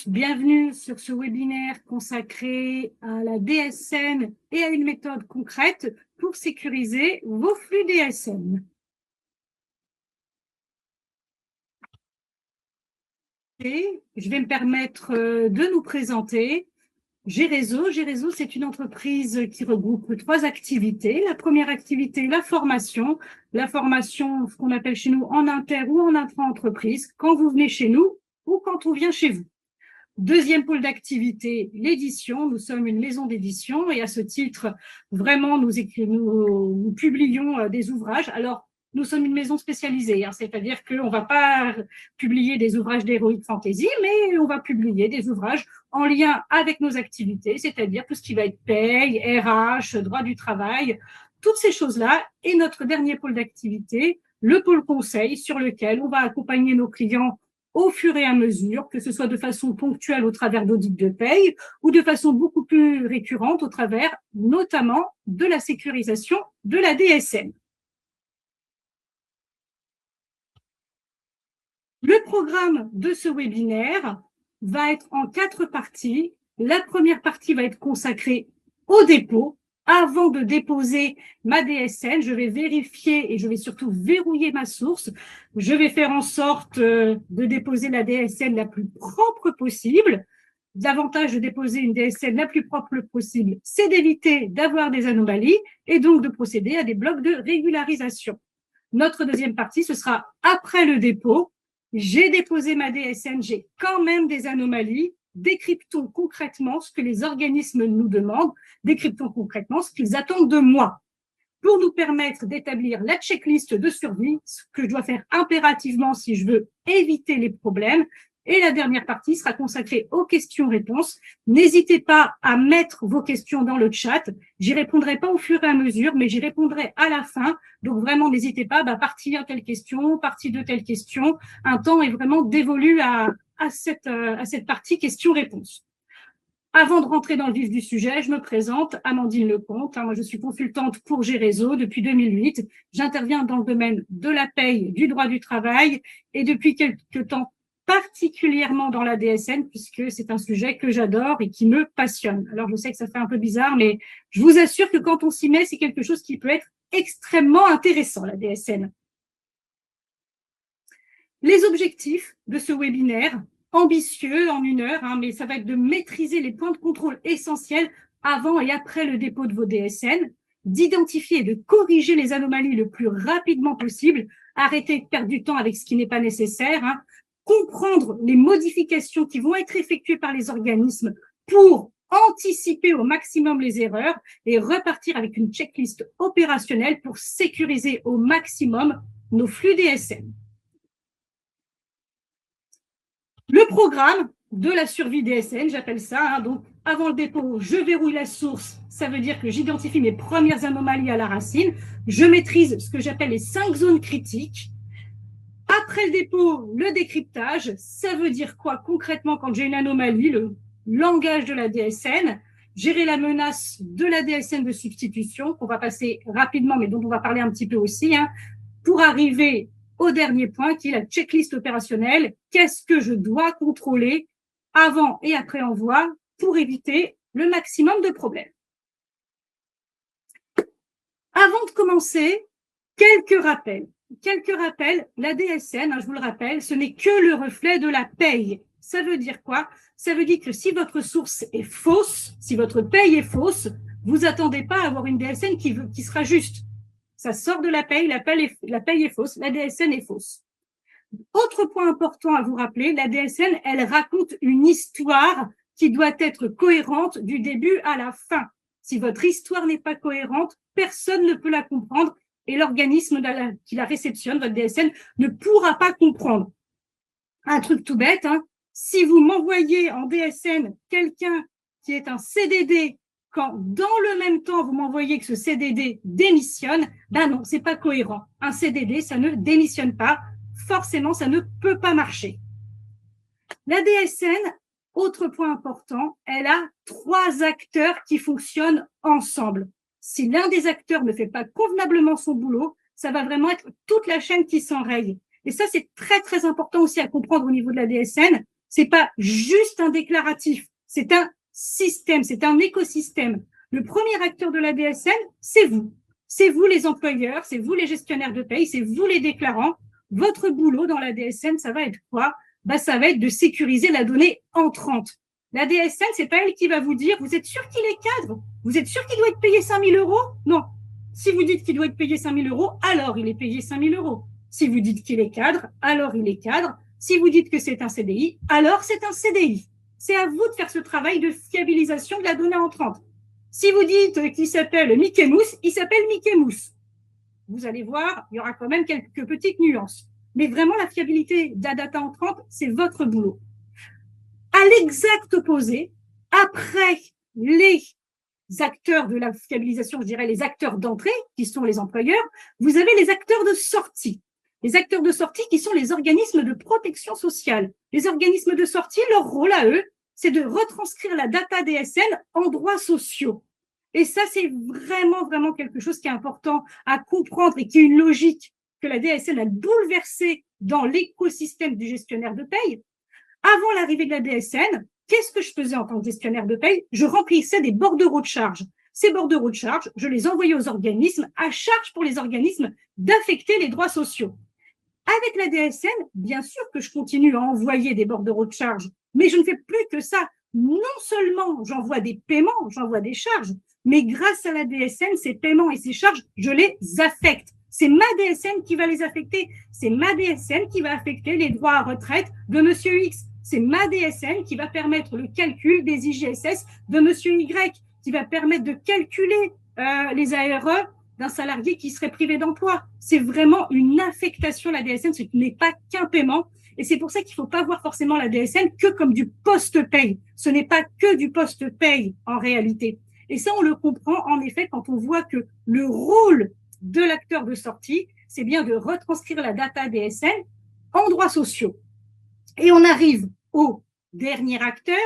Bienvenue sur ce webinaire consacré à la DSN et à une méthode concrète pour sécuriser vos flux DSN. Et je vais me permettre de nous présenter. G-Réseau, c'est une entreprise qui regroupe 3 activités. La première activité, la formation, ce qu'on appelle chez nous en inter ou en intra-entreprise, quand vous venez chez nous ou quand on vient chez vous. Deuxième pôle d'activité, l'édition. Nous sommes une maison d'édition et à ce titre, vraiment, nous publions des ouvrages. Alors, nous sommes une maison spécialisée, c'est-à-dire qu'on ne va pas publier des ouvrages d'heroic fantasy, mais on va publier des ouvrages en lien avec nos activités, c'est-à-dire tout ce qui va être paye, RH, droit du travail, toutes ces choses-là. Et notre dernier pôle d'activité, le pôle conseil, sur lequel on va accompagner nos clients au fur et à mesure, que ce soit de façon ponctuelle au travers d'audits de paye ou de façon beaucoup plus récurrente au travers notamment de la sécurisation de la DSN. Le programme de ce webinaire va être en 4 parties. La première partie va être consacrée au dépôt. Avant de déposer ma DSN, je vais vérifier et je vais surtout verrouiller ma source. Je vais faire en sorte de déposer la DSN la plus propre possible. L'avantage de déposer une DSN la plus propre possible, c'est d'éviter d'avoir des anomalies et donc de procéder à des blocs de régularisation. Notre deuxième partie, ce sera après le dépôt. J'ai déposé ma DSN, j'ai quand même des anomalies. Décryptons concrètement ce que les organismes nous demandent, décryptons concrètement ce qu'ils attendent de moi pour nous permettre d'établir la checklist de survie, ce que je dois faire impérativement si je veux éviter les problèmes. Et la dernière partie sera consacrée aux questions-réponses. N'hésitez pas à mettre vos questions dans le chat. J'y répondrai pas au fur et à mesure, mais j'y répondrai à la fin. Donc vraiment, n'hésitez pas, partie 1 telle question, partie 2 telle question. Un temps est vraiment dévolu à cette partie questions-réponses. Avant de rentrer dans le vif du sujet, je me présente, Amandine Lecomte. Moi, je suis consultante pour G-Réseau depuis 2008. J'interviens dans le domaine de la paye, du droit du travail et depuis quelques temps, particulièrement dans la DSN, puisque c'est un sujet que j'adore et qui me passionne. Alors, je sais que ça fait un peu bizarre, mais je vous assure que quand on s'y met, c'est quelque chose qui peut être extrêmement intéressant, la DSN. Les objectifs de ce webinaire, ambitieux en 1 heure, mais ça va être de maîtriser les points de contrôle essentiels avant et après le dépôt de vos DSN, d'identifier et de corriger les anomalies le plus rapidement possible, arrêter de perdre du temps avec ce qui n'est pas nécessaire, comprendre les modifications qui vont être effectuées par les organismes pour anticiper au maximum les erreurs et repartir avec une checklist opérationnelle pour sécuriser au maximum nos flux DSN. Le programme de la survie DSN, j'appelle ça. Donc, avant le dépôt, je verrouille la source. Ça veut dire que j'identifie mes premières anomalies à la racine. Je maîtrise ce que j'appelle les 5 zones critiques. Après le dépôt, le décryptage. Ça veut dire quoi concrètement quand j'ai une anomalie? Le langage de la DSN. Gérer la menace de la DSN de substitution, qu'on va passer rapidement, mais dont on va parler un petit peu aussi, pour arriver au dernier point qui est la checklist opérationnelle. Qu'est-ce que je dois contrôler avant et après envoi pour éviter le maximum de problèmes? Avant de commencer, quelques rappels. La DSN, je vous le rappelle, ce n'est que le reflet de la paye. Ça veut dire quoi? Ça veut dire que si votre source est fausse, si votre paye est fausse, vous attendez pas à avoir une DSN qui sera juste. Ça sort de la paye est fausse, la DSN est fausse. Autre point important à vous rappeler, la DSN, elle raconte une histoire qui doit être cohérente du début à la fin. Si votre histoire n'est pas cohérente, personne ne peut la comprendre et l'organisme qui la réceptionne, votre DSN, ne pourra pas comprendre. Un truc tout bête, si vous m'envoyez en DSN quelqu'un qui est un CDD, quand dans le même temps vous m'envoyez que ce CDD démissionne, non, c'est pas cohérent. Un CDD, ça ne démissionne pas. Forcément, ça ne peut pas marcher. La DSN, autre point important, elle a 3 acteurs qui fonctionnent ensemble. Si l'un des acteurs ne fait pas convenablement son boulot, ça va vraiment être toute la chaîne qui s'enraye. Et ça, c'est très, très important aussi à comprendre au niveau de la DSN. C'est pas juste un déclaratif, c'est un système, c'est un écosystème. Le premier acteur de la DSN, c'est vous. C'est vous les employeurs, c'est vous les gestionnaires de paye, c'est vous les déclarants. Votre boulot dans la DSN, ça va être quoi? Ça va être de sécuriser la donnée entrante. La DSN, c'est pas elle qui va vous dire, vous êtes sûr qu'il est cadre? Vous êtes sûr qu'il doit être payé 5 000 euros? Non. Si vous dites qu'il doit être payé 5 000 euros, alors il est payé 5 000 euros. Si vous dites qu'il est cadre, alors il est cadre. Si vous dites que c'est un CDI, alors c'est un CDI. C'est à vous de faire ce travail de fiabilisation de la donnée entrante. Si vous dites qu'il s'appelle Mickey Mouse, il s'appelle Mickey Mouse. Vous allez voir, il y aura quand même quelques petites nuances. Mais vraiment, la fiabilité de la data entrante, c'est votre boulot. À l'exact opposé, après les acteurs de la fiabilisation, je dirais les acteurs d'entrée, qui sont les employeurs, vous avez les acteurs de sortie. Les acteurs de sortie qui sont les organismes de protection sociale. Les organismes de sortie, leur rôle à eux, c'est de retranscrire la data DSN en droits sociaux. Et ça, c'est vraiment, vraiment quelque chose qui est important à comprendre et qui est une logique que la DSN a bouleversée dans l'écosystème du gestionnaire de paye. Avant l'arrivée de la DSN, qu'est-ce que je faisais en tant que gestionnaire de paye? Je remplissais des bordereaux de charge. Ces bordereaux de charge, je les envoyais aux organismes, à charge pour les organismes d'affecter les droits sociaux. Avec la DSN, bien sûr que je continue à envoyer des bordereaux de charge, mais je ne fais plus que ça. Non seulement j'envoie des paiements, j'envoie des charges, mais grâce à la DSN, ces paiements et ces charges, je les affecte. C'est ma DSN qui va les affecter. C'est ma DSN qui va affecter les droits à retraite de Monsieur X. C'est ma DSN qui va permettre le calcul des IGSS de Monsieur Y, qui va permettre de calculer les ARE d'un salarié qui serait privé d'emploi. C'est vraiment une affectation, la DSN, ce n'est pas qu'un paiement. Et c'est pour ça qu'il ne faut pas voir forcément la DSN que comme du post-paye. Ce n'est pas que du post-paye en réalité. Et ça, on le comprend en effet quand on voit que le rôle de l'acteur de sortie, c'est bien de retranscrire la data DSN en droits sociaux. Et on arrive au dernier acteur,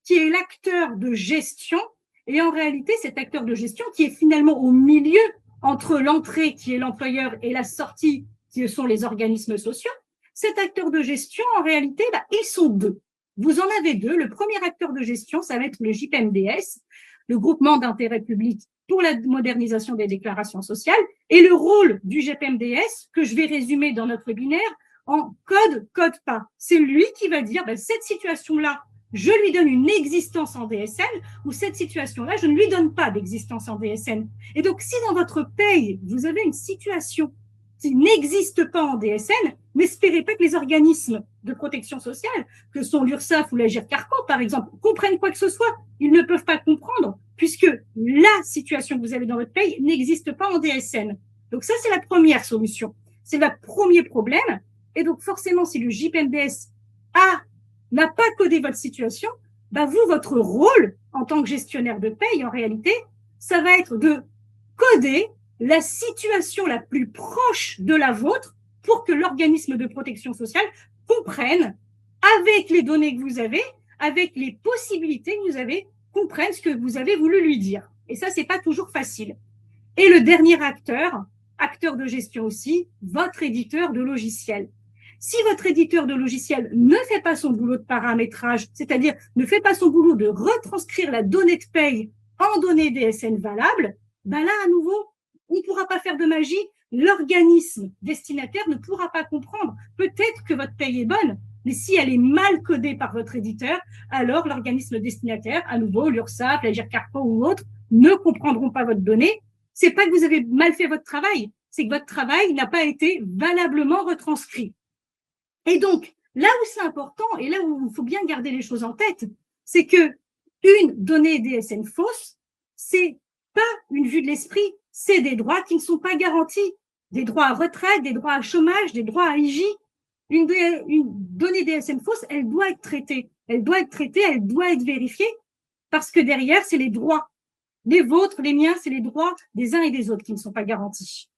qui est l'acteur de gestion. Et en réalité, cet acteur de gestion qui est finalement au milieu entre l'entrée, qui est l'employeur, et la sortie, qui sont les organismes sociaux, cet acteur de gestion, en réalité, ils sont deux. Vous en avez deux. Le premier acteur de gestion, ça va être le JPMDS, le groupement d'intérêt public pour la modernisation des déclarations sociales, et le rôle du JPMDS, que je vais résumer dans notre webinaire, en code pas. C'est lui qui va dire, cette situation-là, je lui donne une existence en DSN, ou cette situation-là, je ne lui donne pas d'existence en DSN. Et donc, si dans votre paye, vous avez une situation qui n'existe pas en DSN, n'espérez pas que les organismes de protection sociale, que sont l'URSSAF ou la GIRCARCO, par exemple, comprennent quoi que ce soit. Ils ne peuvent pas comprendre, puisque la situation que vous avez dans votre paye n'existe pas en DSN. Donc ça, c'est la première solution. C'est le premier problème. Et donc, forcément, si le JPMDS n'a pas codé votre situation, vous, votre rôle en tant que gestionnaire de paye, en réalité, ça va être de coder la situation la plus proche de la vôtre pour que l'organisme de protection sociale comprenne, avec les données que vous avez, avec les possibilités que vous avez, comprenne ce que vous avez voulu lui dire. Et ça, c'est pas toujours facile. Et le dernier acteur de gestion aussi, votre éditeur de logiciel. Si votre éditeur de logiciel ne fait pas son boulot de paramétrage, c'est-à-dire ne fait pas son boulot de retranscrire la donnée de paye en données DSN valables, là, à nouveau, on ne pourra pas faire de magie. L'organisme destinataire ne pourra pas comprendre. Peut-être que votre paye est bonne, mais si elle est mal codée par votre éditeur, alors l'organisme destinataire, à nouveau, l'URSSAF, la GIRCARCO ou autres, ne comprendront pas votre donnée. C'est pas que vous avez mal fait votre travail, c'est que votre travail n'a pas été valablement retranscrit. Et donc, là où c'est important et là où il faut bien garder les choses en tête, c'est que une donnée DSN fausse, c'est pas une vue de l'esprit, c'est des droits qui ne sont pas garantis. Des droits à retraite, des droits à chômage, des droits à IJ. Une donnée DSN fausse, elle doit être traitée. Elle doit être traitée, elle doit être vérifiée, parce que derrière, c'est les droits. Les vôtres, les miens, c'est les droits des uns et des autres qui ne sont pas garantis.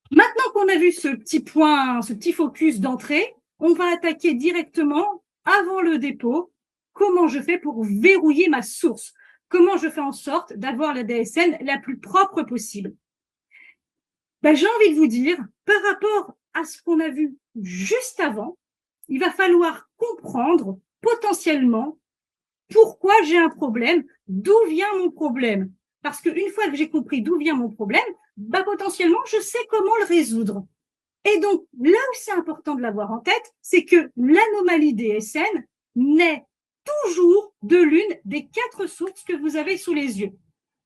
Maintenant qu'on a vu ce petit point, ce petit focus d'entrée, on va attaquer directement, avant le dépôt, comment je fais pour verrouiller ma source. Comment je fais en sorte d'avoir la DSN la plus propre possible. J'ai envie de vous dire, par rapport à ce qu'on a vu juste avant, il va falloir comprendre potentiellement pourquoi j'ai un problème, d'où vient mon problème. Parce qu'une fois que j'ai compris d'où vient mon problème, potentiellement, je sais comment le résoudre. Et donc, là où c'est important de l'avoir en tête, c'est que l'anomalie DSN naît toujours de l'une des 4 sources que vous avez sous les yeux.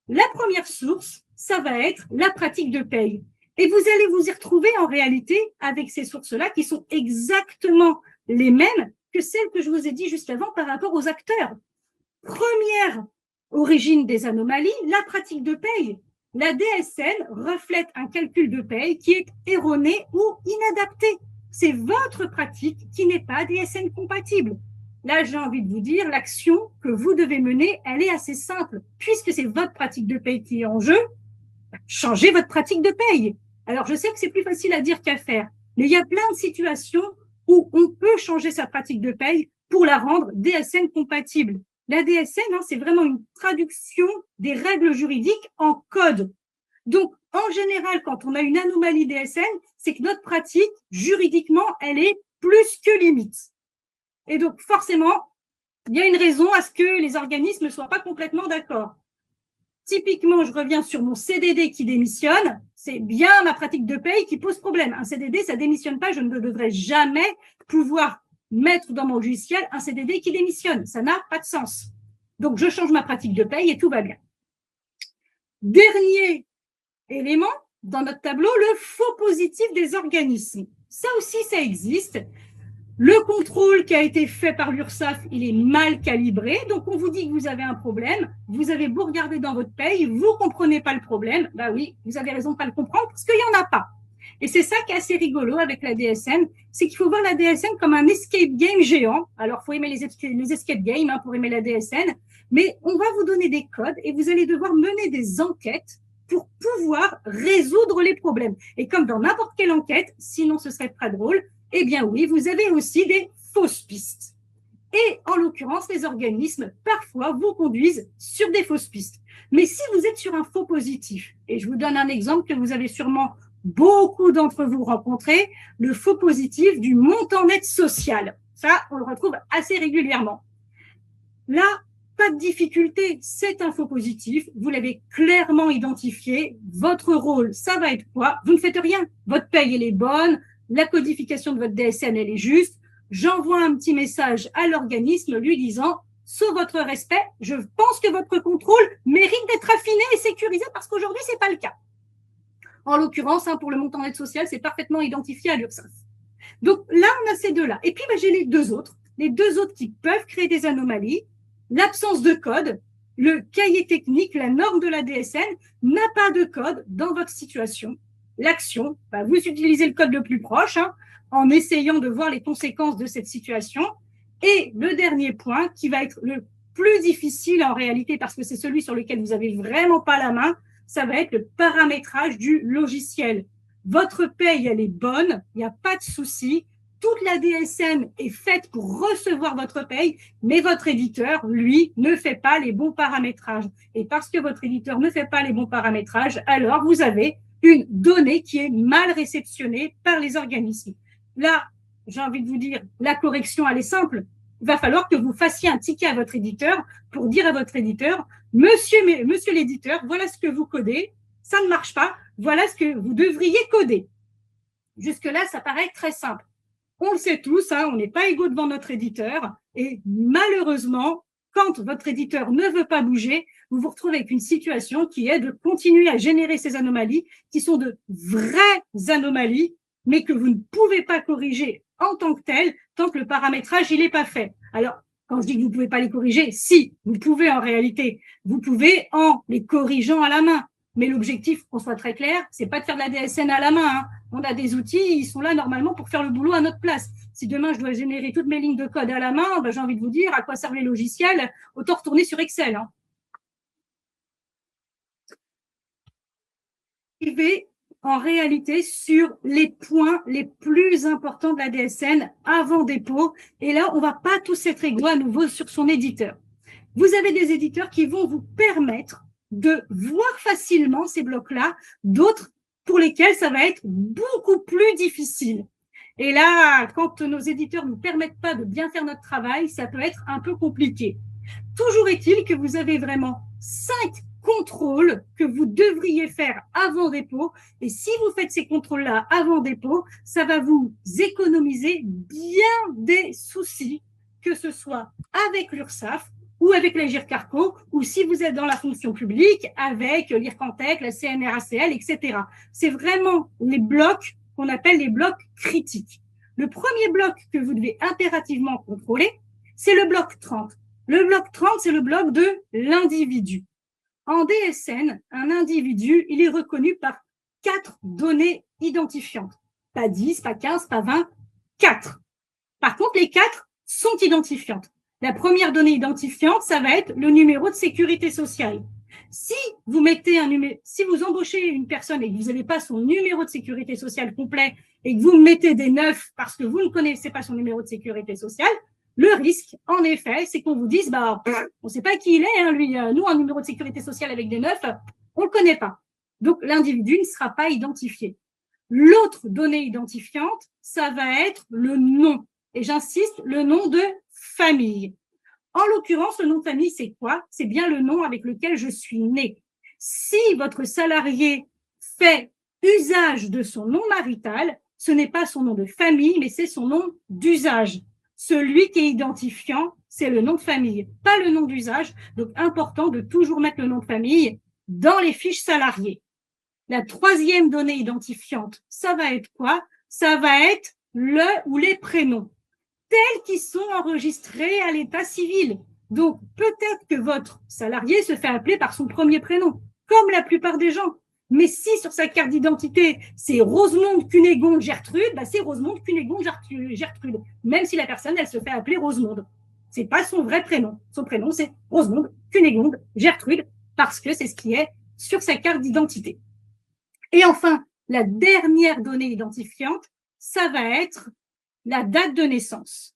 La première source, ça va être la pratique de paye. Et vous allez vous y retrouver en réalité avec ces sources-là qui sont exactement les mêmes que celles que je vous ai dit juste avant par rapport aux acteurs. Première origine des anomalies, la pratique de paye. La DSN reflète un calcul de paye qui est erroné ou inadapté. C'est votre pratique qui n'est pas DSN compatible. Là, j'ai envie de vous dire, l'action que vous devez mener, elle est assez simple. Puisque c'est votre pratique de paye qui est en jeu, changez votre pratique de paye. Alors, je sais que c'est plus facile à dire qu'à faire, mais il y a plein de situations où on peut changer sa pratique de paye pour la rendre DSN compatible. La DSN, c'est vraiment une traduction des règles juridiques en code. Donc, en général, quand on a une anomalie DSN, c'est que notre pratique, juridiquement, elle est plus que limite. Et donc, forcément, il y a une raison à ce que les organismes ne soient pas complètement d'accord. Typiquement, je reviens sur mon CDD qui démissionne, c'est bien ma pratique de paye qui pose problème. Un CDD, ça démissionne pas, je ne devrais jamais pouvoir mettre dans mon logiciel un CDD qui démissionne. Ça n'a pas de sens. Donc, je change ma pratique de paye et tout va bien. Dernier élément dans notre tableau, le faux positif des organismes. Ça aussi, ça existe. Le contrôle qui a été fait par l'URSSAF, il est mal calibré. Donc, on vous dit que vous avez un problème. Vous avez beau regarder dans votre paye, vous ne comprenez pas le problème. Oui, vous avez raison de ne pas le comprendre parce qu'il n'y en a pas. Et c'est ça qui est assez rigolo avec la DSN, c'est qu'il faut voir la DSN comme un escape game géant. Alors, il faut aimer les escape games pour aimer la DSN. Mais on va vous donner des codes et vous allez devoir mener des enquêtes pour pouvoir résoudre les problèmes. Et comme dans n'importe quelle enquête, sinon ce serait pas drôle, eh bien oui, vous avez aussi des fausses pistes. Et en l'occurrence, les organismes, parfois, vous conduisent sur des fausses pistes. Mais si vous êtes sur un faux positif, et je vous donne un exemple que vous avez sûrement beaucoup d'entre vous rencontré, le faux positif du montant net social. Ça, on le retrouve assez régulièrement. Là, pas de difficulté, c'est un faux positif, vous l'avez clairement identifié, votre rôle, ça va être quoi? Vous ne faites rien, votre paye, elle est bonne, la codification de votre DSN, elle est juste, j'envoie un petit message à l'organisme lui disant, sauf votre respect, je pense que votre contrôle mérite d'être affiné et sécurisé parce qu'aujourd'hui, c'est pas le cas. En l'occurrence, pour le montant net social, c'est parfaitement identifié à l'URSSAF. Donc là, on a ces deux-là. Et puis, j'ai les deux autres qui peuvent créer des anomalies. L'absence de code, le cahier technique, la norme de la DSN n'a pas de code dans votre situation. L'action, vous utilisez le code le plus proche en essayant de voir les conséquences de cette situation. Et le dernier point, qui va être le plus difficile en réalité, parce que c'est celui sur lequel vous n'avez vraiment pas la main, ça va être le paramétrage du logiciel. Votre paye, elle est bonne, il n'y a pas de souci. Toute la DSN est faite pour recevoir votre paye, mais votre éditeur, lui, ne fait pas les bons paramétrages. Et parce que votre éditeur ne fait pas les bons paramétrages, alors vous avez une donnée qui est mal réceptionnée par les organismes. Là, j'ai envie de vous dire, la correction, elle est simple. Il va falloir que vous fassiez un ticket à votre éditeur pour dire à votre éditeur, monsieur l'éditeur, voilà ce que vous codez, ça ne marche pas, voilà ce que vous devriez coder. Jusque-là, ça paraît très simple. On le sait tous, on n'est pas égaux devant notre éditeur et malheureusement, quand votre éditeur ne veut pas bouger, vous vous retrouvez avec une situation qui est de continuer à générer ces anomalies qui sont de vraies anomalies, mais que vous ne pouvez pas corriger en tant que telles tant que le paramétrage il n'est pas fait. Alors, quand je dis que vous ne pouvez pas les corriger, si, vous pouvez en réalité. Vous pouvez en les corrigeant à la main. Mais l'objectif, qu'on soit très clair, c'est pas de faire de la DSN à la main. On a des outils, ils sont là normalement pour faire le boulot à notre place. Si demain je dois générer toutes mes lignes de code à la main, j'ai envie de vous dire à quoi servent les logiciels, autant retourner sur Excel. Arriver en réalité sur les points les plus importants de la DSN avant dépôt. Et là, on va pas tous être égaux à nouveau sur son éditeur. Vous avez des éditeurs qui vont vous permettre de voir facilement ces blocs-là, d'autres pour lesquels ça va être beaucoup plus difficile. Et là, quand nos éditeurs ne nous permettent pas de bien faire notre travail, ça peut être un peu compliqué. Toujours est-il que vous avez vraiment 5 contrôles que vous devriez faire avant dépôt. Et si vous faites ces contrôles-là avant dépôt, ça va vous économiser bien des soucis, que ce soit avec l'URSSAF ou avec la GIRCARCO, ou si vous êtes dans la fonction publique, avec l'IRCANTEC, la CNRACL, etc. C'est vraiment les blocs qu'on appelle les blocs critiques. Le premier bloc que vous devez impérativement contrôler, c'est le bloc 30. Le bloc 30, c'est le bloc de l'individu. En DSN, un individu, il est reconnu par 4 données identifiantes. Pas 10, pas 15, pas 20, 4. Par contre, les 4 sont identifiantes. La première donnée identifiante, ça va être le numéro de sécurité sociale. Si vous mettez si vous embauchez une personne et que vous n'avez pas son numéro de sécurité sociale complet et que vous mettez des 9 parce que vous ne connaissez pas son numéro de sécurité sociale, le risque, en effet, c'est qu'on vous dise, on ne sait pas qui il est, lui, nous, un numéro de sécurité sociale avec des 9, on ne le connaît pas. Donc, l'individu ne sera pas identifié. L'autre donnée identifiante, ça va être le nom. Et j'insiste, le nom de famille. En l'occurrence, le nom de famille, c'est quoi? C'est bien le nom avec lequel je suis né. Si votre salarié fait usage de son nom marital, ce n'est pas son nom de famille, mais c'est son nom d'usage. Celui qui est identifiant, c'est le nom de famille, pas le nom d'usage. Donc, important de toujours mettre le nom de famille dans les fiches salariées. La troisième donnée identifiante, ça va être quoi? Ça va être le ou les prénoms, tels qu'ils sont enregistrés à l'état civil. Donc, peut-être que votre salarié se fait appeler par son premier prénom, comme la plupart des gens. Mais si sur sa carte d'identité, c'est Rosemonde Cunégonde Gertrude, c'est Rosemonde Cunégonde Gertrude, même si la personne, elle se fait appeler Rosemonde. C'est pas son vrai prénom. Son prénom, c'est Rosemonde Cunégonde Gertrude, parce que c'est ce qui est sur sa carte d'identité. Et enfin, la dernière donnée identifiante, ça va être la date de naissance.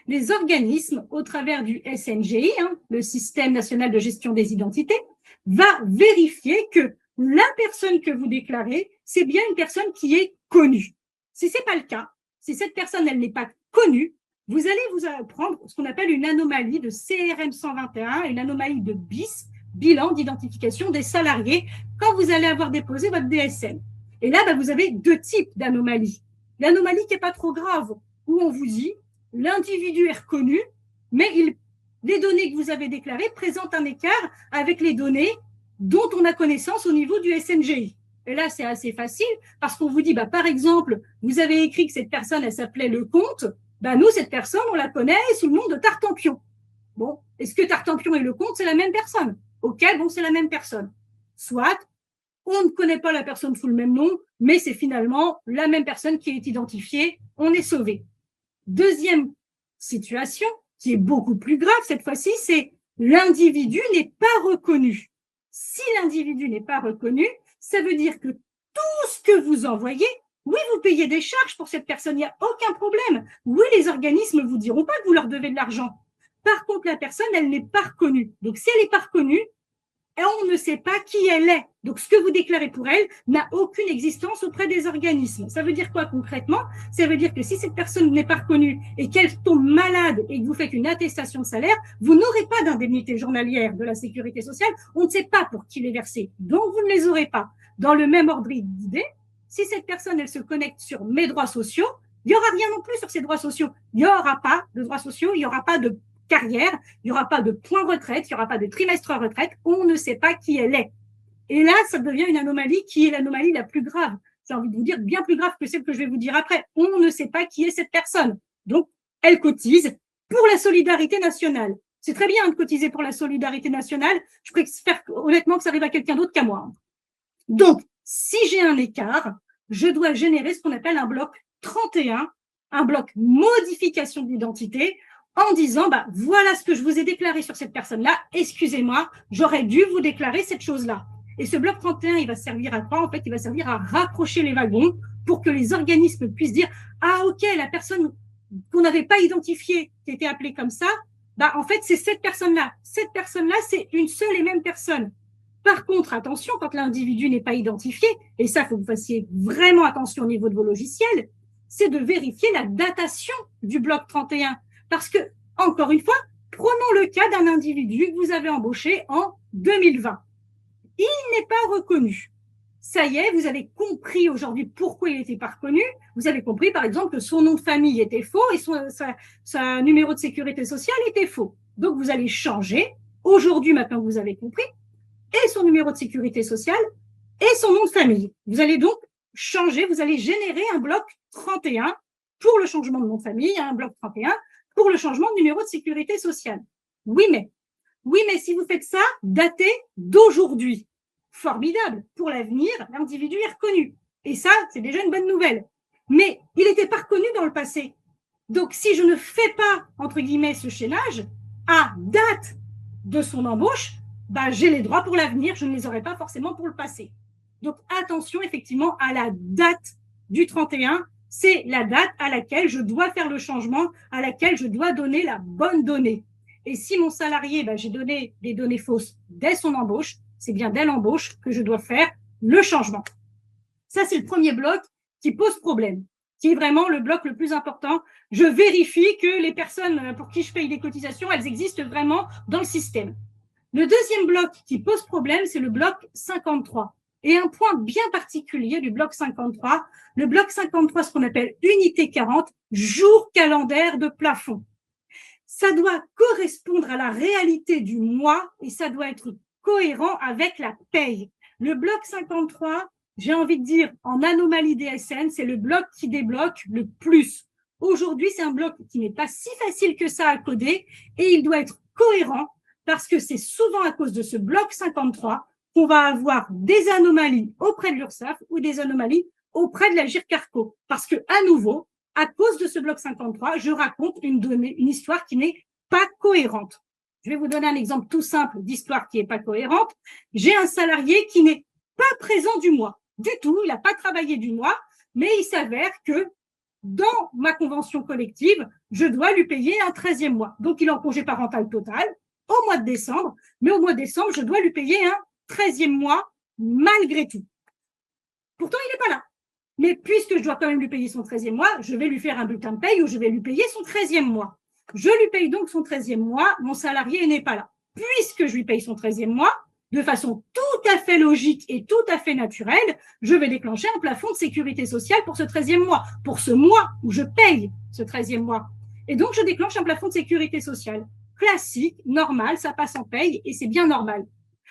Les organismes, au travers du SNGI, le Système national de gestion des identités, va vérifier que la personne que vous déclarez, c'est bien une personne qui est connue. Si ce n'est pas le cas, si cette personne, elle n'est pas connue, vous allez vous prendre ce qu'on appelle une anomalie de CRM 121, une anomalie de BIS, bilan d'identification des salariés, quand vous allez avoir déposé votre DSN. Et là, vous avez 2 types d'anomalies. L'anomalie qui n'est pas trop grave, où on vous dit l'individu est reconnu, mais les données que vous avez déclarées présentent un écart avec les données dont on a connaissance au niveau du SNGI. Et là, c'est assez facile parce qu'on vous dit, par exemple, vous avez écrit que cette personne, elle s'appelait Lecomte. Nous, cette personne, on la connaît sous le nom de Tartampion. Bon, est-ce que Tartampion et Lecomte, c'est la même personne? Ok, bon, c'est la même personne. Soit, on ne connaît pas la personne sous le même nom, mais c'est finalement la même personne qui est identifiée, on est sauvé. Deuxième situation, qui est beaucoup plus grave cette fois-ci, c'est l'individu n'est pas reconnu. Si l'individu n'est pas reconnu, ça veut dire que tout ce que vous envoyez, oui, vous payez des charges pour cette personne, il n'y a aucun problème. Oui, les organismes ne vous diront pas que vous leur devez de l'argent. Par contre, la personne, elle n'est pas reconnue. Donc, si elle n'est pas reconnue, on ne sait pas qui elle est. Donc, ce que vous déclarez pour elle n'a aucune existence auprès des organismes. Ça veut dire quoi concrètement? Ça veut dire que si cette personne n'est pas reconnue et qu'elle tombe malade et que vous faites une attestation de salaire, vous n'aurez pas d'indemnité journalière de la sécurité sociale. On ne sait pas pour qui les verser. Donc, vous ne les aurez pas. Dans le même ordre d'idée, si cette personne, elle se connecte sur mes droits sociaux, il n'y aura rien non plus sur ces droits sociaux. Il n'y aura pas de droits sociaux, il n'y aura pas de carrière, il n'y aura pas de point retraite, il n'y aura pas de trimestre retraite, on ne sait pas qui elle est. Et là, ça devient une anomalie qui est l'anomalie la plus grave. J'ai envie de vous dire bien plus grave que celle que je vais vous dire après. On ne sait pas qui est cette personne. Donc, elle cotise pour la solidarité nationale. C'est très bien de cotiser pour la solidarité nationale. Je préfère honnêtement que ça arrive à quelqu'un d'autre qu'à moi. Donc, si j'ai un écart, je dois générer ce qu'on appelle un bloc 31, un bloc modification d'identité, en disant, voilà ce que je vous ai déclaré sur cette personne-là, excusez-moi, j'aurais dû vous déclarer cette chose-là. Et ce bloc 31, il va servir à quoi? En fait, il va servir à raccrocher les wagons pour que les organismes puissent dire, ah ok, la personne qu'on n'avait pas identifiée, qui était appelée comme ça, en fait, c'est cette personne-là. Cette personne-là, c'est une seule et même personne. Par contre, attention, quand l'individu n'est pas identifié, et ça, il faut que vous fassiez vraiment attention au niveau de vos logiciels, c'est de vérifier la datation du bloc 31. Parce que, encore une fois, prenons le cas d'un individu que vous avez embauché en 2020. Il n'est pas reconnu. Ça y est, vous avez compris aujourd'hui pourquoi il n'était pas reconnu. Vous avez compris, par exemple, que son nom de famille était faux et son numéro de sécurité sociale était faux. Donc, vous allez changer. Aujourd'hui, maintenant que vous avez compris, et son numéro de sécurité sociale et son nom de famille. Vous allez donc changer, vous allez générer un bloc 31 pour le changement de nom de famille, un bloc 31 pour le changement de numéro de sécurité sociale. Oui, mais si vous faites ça, daté d'aujourd'hui. Formidable. Pour l'avenir, l'individu est reconnu. Et ça, c'est déjà une bonne nouvelle. Mais il n'était pas reconnu dans le passé. Donc, si je ne fais pas, entre guillemets, ce chaînage, à date de son embauche, j'ai les droits pour l'avenir, je ne les aurai pas forcément pour le passé. Donc, attention effectivement à la date du 31, c'est la date à laquelle je dois faire le changement, à laquelle je dois donner la bonne donnée. Et si mon salarié, j'ai donné des données fausses dès son embauche, c'est bien dès l'embauche que je dois faire le changement. Ça, c'est le premier bloc qui pose problème, qui est vraiment le bloc le plus important. Je vérifie que les personnes pour qui je paye des cotisations, elles existent vraiment dans le système. Le deuxième bloc qui pose problème, c'est le bloc 53. Et un point bien particulier du bloc 53, le bloc 53, ce qu'on appelle unité 40, jour calendaire de plafond. Ça doit correspondre à la réalité du mois et ça doit être cohérent avec la paye. Le bloc 53, j'ai envie de dire, en anomalie DSN, c'est le bloc qui débloque le plus. Aujourd'hui, c'est un bloc qui n'est pas si facile que ça à coder et il doit être cohérent parce que c'est souvent à cause de ce bloc 53 qu'on va avoir des anomalies auprès de l'URSSAF ou des anomalies auprès de la GIRC-ARCO. Parce que, à nouveau, à cause de ce bloc 53, je raconte une histoire qui n'est pas cohérente. Je vais vous donner un exemple tout simple d'histoire qui n'est pas cohérente. J'ai un salarié qui n'est pas présent du mois, du tout, il n'a pas travaillé du mois, mais il s'avère que dans ma convention collective, je dois lui payer un 13e mois. Donc, il est en congé parental total au mois de décembre, mais au mois de décembre, je dois lui payer un 13e mois malgré tout. Pourtant, il n'est pas là. Mais puisque je dois quand même lui payer son 13e mois, je vais lui faire un bulletin de paye où je vais lui payer son 13e mois. Je lui paye donc son 13e mois, mon salarié n'est pas là. Puisque je lui paye son 13e mois, de façon tout à fait logique et tout à fait naturelle, je vais déclencher un plafond de sécurité sociale pour ce 13e mois, pour ce mois où je paye ce 13e mois. Et donc, je déclenche un plafond de sécurité sociale. Classique, normal, ça passe en paye et c'est bien normal.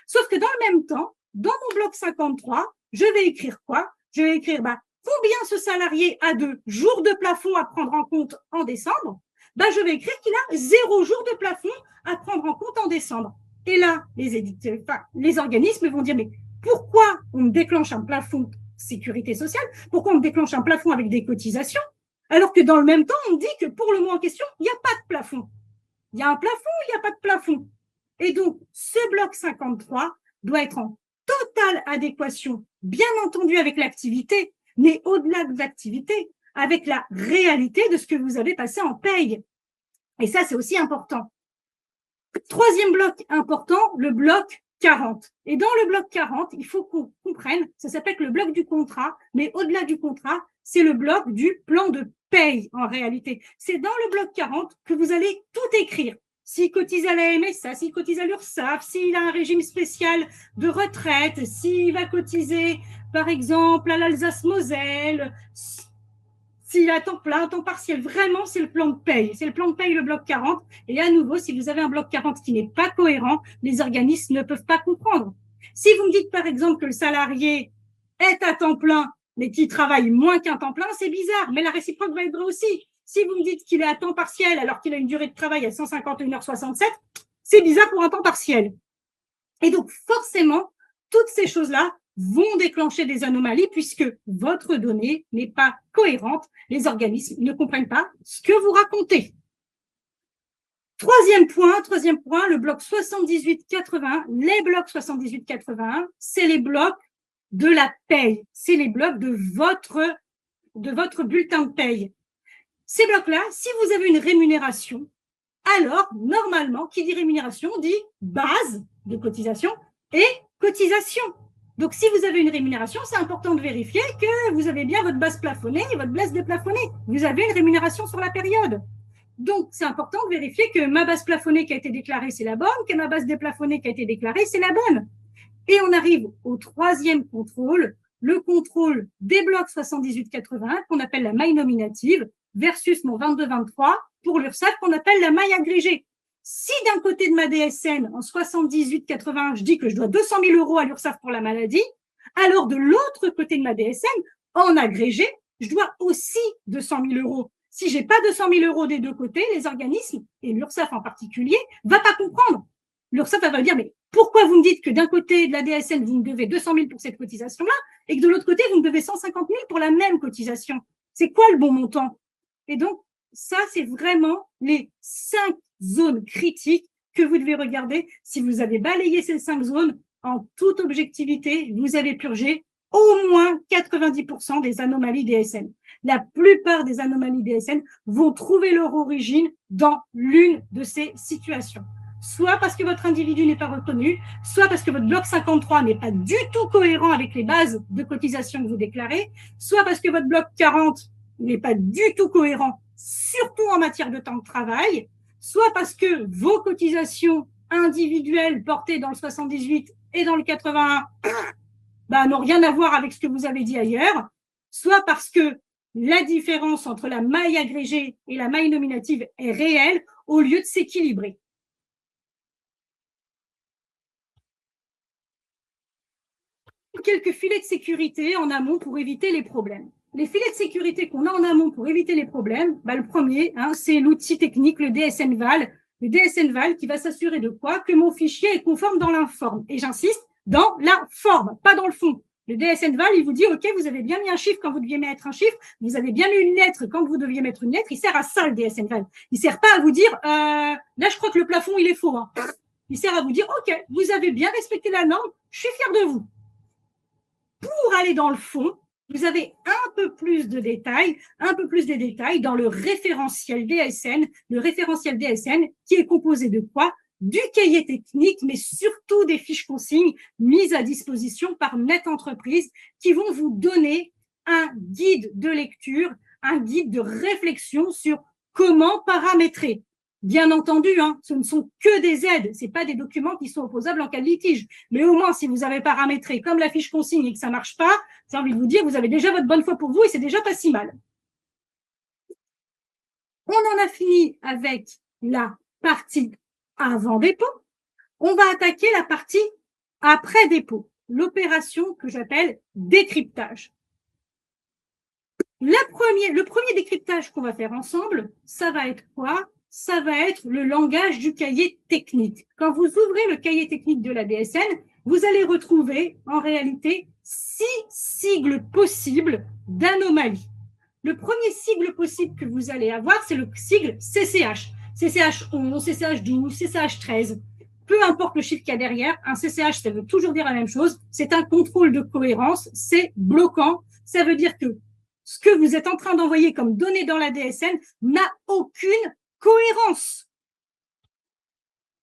Sauf que dans le même temps, dans mon bloc 53, je vais écrire quoi? Je vais écrire combien ce salarié a de jours de plafond à prendre en compte en décembre? Je vais écrire qu'il a 0 jours de plafond à prendre en compte en décembre. Et là, les organismes vont dire, mais pourquoi on me déclenche un plafond de sécurité sociale? Pourquoi on me déclenche un plafond avec des cotisations? Alors que dans le même temps, on me dit que pour le mois en question, il n'y a pas de plafond. Il y a un plafond, il n'y a pas de plafond. Et donc, ce bloc 53 doit être en totale adéquation, bien entendu avec l'activité, mais au-delà de l'activité, avec la réalité de ce que vous avez passé en paye. Et ça, c'est aussi important. Troisième bloc important, le bloc 40. Et dans le bloc 40, il faut qu'on comprenne, ça s'appelle le bloc du contrat, mais au-delà du contrat, c'est le bloc du plan de paye en réalité. C'est dans le bloc 40 que vous allez tout écrire. S'il cotise à la MSA, s'il cotise à l'URSSAF, s'il a un régime spécial de retraite, s'il va cotiser, par exemple, à l'Alsace-Moselle, s'il a temps plein, temps partiel, vraiment, c'est le plan de paye. C'est le plan de paye, le bloc 40. Et à nouveau, si vous avez un bloc 40 qui n'est pas cohérent, les organismes ne peuvent pas comprendre. Si vous me dites, par exemple, que le salarié est à temps plein, mais qu'il travaille moins qu'un temps plein, c'est bizarre. Mais la réciproque va être vraie aussi. Si vous me dites qu'il est à temps partiel alors qu'il a une durée de travail à 151h67, c'est bizarre pour un temps partiel. Et donc, forcément, toutes ces choses-là vont déclencher des anomalies puisque votre donnée n'est pas cohérente. Les organismes ne comprennent pas ce que vous racontez. Troisième point, le bloc 78-81. Les blocs 78-81, c'est les blocs de la paye. C'est les blocs de votre bulletin de paye. Ces blocs-là, si vous avez une rémunération, alors, normalement, qui dit rémunération dit base de cotisation et cotisation. Donc, si vous avez une rémunération, c'est important de vérifier que vous avez bien votre base plafonnée et votre base déplafonnée. Vous avez une rémunération sur la période. Donc, c'est important de vérifier que ma base plafonnée qui a été déclarée, c'est la bonne, que ma base déplafonnée qui a été déclarée, c'est la bonne. Et on arrive au troisième contrôle, le contrôle des blocs 78-81, qu'on appelle la maille nominative, versus mon 22-23 pour l'URSSAF, qu'on appelle la maille agrégée. Si d'un côté de ma DSN, en 78-80, je dis que je dois 200 000 euros à l'URSSAF pour la maladie, alors de l'autre côté de ma DSN, en agrégé, je dois aussi 200 000 euros. Si j'ai pas 200 000 euros des deux côtés, les organismes, et l'URSSAF en particulier, va pas comprendre. L'URSSAF va dire, mais pourquoi vous me dites que d'un côté de la DSN, vous me devez 200 000 pour cette cotisation-là, et que de l'autre côté, vous me devez 150 000 pour la même cotisation? C'est quoi le bon montant? Et donc, ça, c'est vraiment les 5 zones critiques que vous devez regarder. Si vous avez balayé ces 5 zones, en toute objectivité, vous avez purgé au moins 90% des anomalies DSN. La plupart des anomalies DSN vont trouver leur origine dans l'une de ces situations. Soit parce que votre individu n'est pas reconnu, soit parce que votre bloc 53 n'est pas du tout cohérent avec les bases de cotisation que vous déclarez, soit parce que votre bloc 40 n'est pas du tout cohérent, surtout en matière de temps de travail, soit parce que vos cotisations individuelles portées dans le 78 et dans le 81 n'ont rien à voir avec ce que vous avez dit ailleurs, soit parce que la différence entre la maille agrégée et la maille nominative est réelle au lieu de s'équilibrer. Quelques filets de sécurité en amont pour éviter les problèmes. Les filets de sécurité qu'on a en amont pour éviter les problèmes, le premier, c'est l'outil technique, le DSN-Val. Le DSN-Val qui va s'assurer de quoi? Que mon fichier est conforme dans l'informe. Et j'insiste, dans la forme, pas dans le fond. Le DSN-Val, il vous dit, OK, vous avez bien mis un chiffre quand vous deviez mettre un chiffre, vous avez bien mis une lettre quand vous deviez mettre une lettre. Il sert à ça, le DSN-Val. Il sert pas à vous dire, là, je crois que le plafond, il est faux. Hein. Il sert à vous dire, OK, vous avez bien respecté la norme, je suis fier de vous. Pour aller dans le fond, vous avez un peu plus de détails dans le référentiel DSN, qui est composé de quoi? Du cahier technique, mais surtout des fiches consignes mises à disposition par Net Entreprise qui vont vous donner un guide de lecture, un guide de réflexion sur comment paramétrer. Bien entendu, ce ne sont que des aides, ce n'est pas des documents qui sont opposables en cas de litige. Mais au moins, si vous avez paramétré comme la fiche consigne et que ça ne marche pas, j'ai envie de vous dire, vous avez déjà votre bonne foi pour vous et c'est déjà pas si mal. On en a fini avec la partie avant dépôt. On va attaquer la partie après dépôt, l'opération que j'appelle décryptage. Le premier décryptage qu'on va faire ensemble, ça va être quoi? Ça va être le langage du cahier technique. Quand vous ouvrez le cahier technique de la DSN, vous allez retrouver en réalité 6 sigles possibles d'anomalies. Le premier sigle possible que vous allez avoir, c'est le sigle CCH. CCH 11, CCH 12, CCH 13. Peu importe le chiffre qu'il y a derrière, un CCH, ça veut toujours dire la même chose. C'est un contrôle de cohérence, c'est bloquant. Ça veut dire que ce que vous êtes en train d'envoyer comme données dans la DSN n'a aucune cohérence.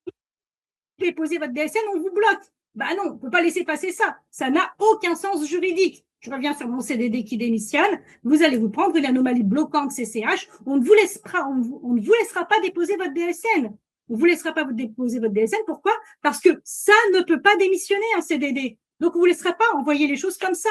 Vous déposez votre DSN, on vous bloque. Non, on ne peut pas laisser passer ça. Ça n'a aucun sens juridique. Je reviens sur mon CDD qui démissionne. Vous allez vous prendre une anomalie bloquante CCH. On ne vous laissera pas déposer votre DSN. On ne vous laissera pas déposer votre DSN. Pourquoi? Parce que ça ne peut pas démissionner un CDD. Donc, on ne vous laissera pas envoyer les choses comme ça.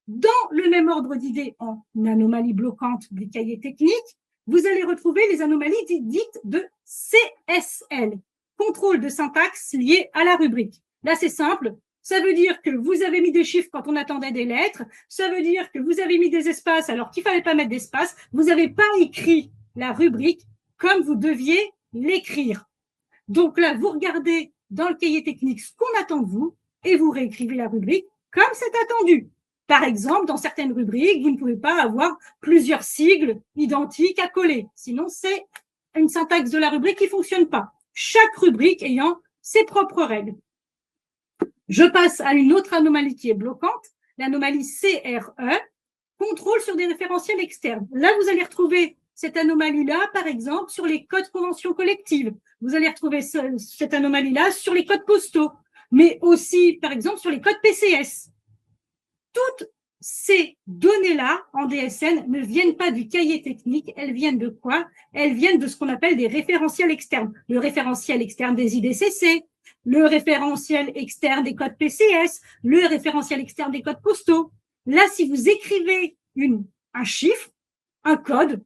Dans le même ordre d'idées, en anomalie bloquante du cahier technique, vous allez retrouver les anomalies dites de CSL, contrôle de syntaxe lié à la rubrique. Là, c'est simple. Ça veut dire que vous avez mis des chiffres quand on attendait des lettres. Ça veut dire que vous avez mis des espaces alors qu'il ne fallait pas mettre d'espace. Vous n'avez pas écrit la rubrique comme vous deviez l'écrire. Donc là, vous regardez dans le cahier technique ce qu'on attend de vous et vous réécrivez la rubrique comme c'est attendu. Par exemple, dans certaines rubriques, vous ne pouvez pas avoir plusieurs sigles identiques à coller. Sinon, c'est une syntaxe de la rubrique qui ne fonctionne pas. Chaque rubrique ayant ses propres règles. Je passe à une autre anomalie qui est bloquante, l'anomalie CRE, contrôle sur des référentiels externes. Là, vous allez retrouver cette anomalie-là, par exemple, sur les codes conventions collectives. Vous allez retrouver cette anomalie-là sur les codes postaux. mais aussi, par exemple, sur les codes PCS. Toutes ces données-là en DSN ne viennent pas du cahier technique, elles viennent de quoi? Elles viennent de ce qu'on appelle des référentiels externes. Le référentiel externe des IDCC, le référentiel externe des codes PCS, le référentiel externe des codes postaux. Là, si vous écrivez un chiffre, un code,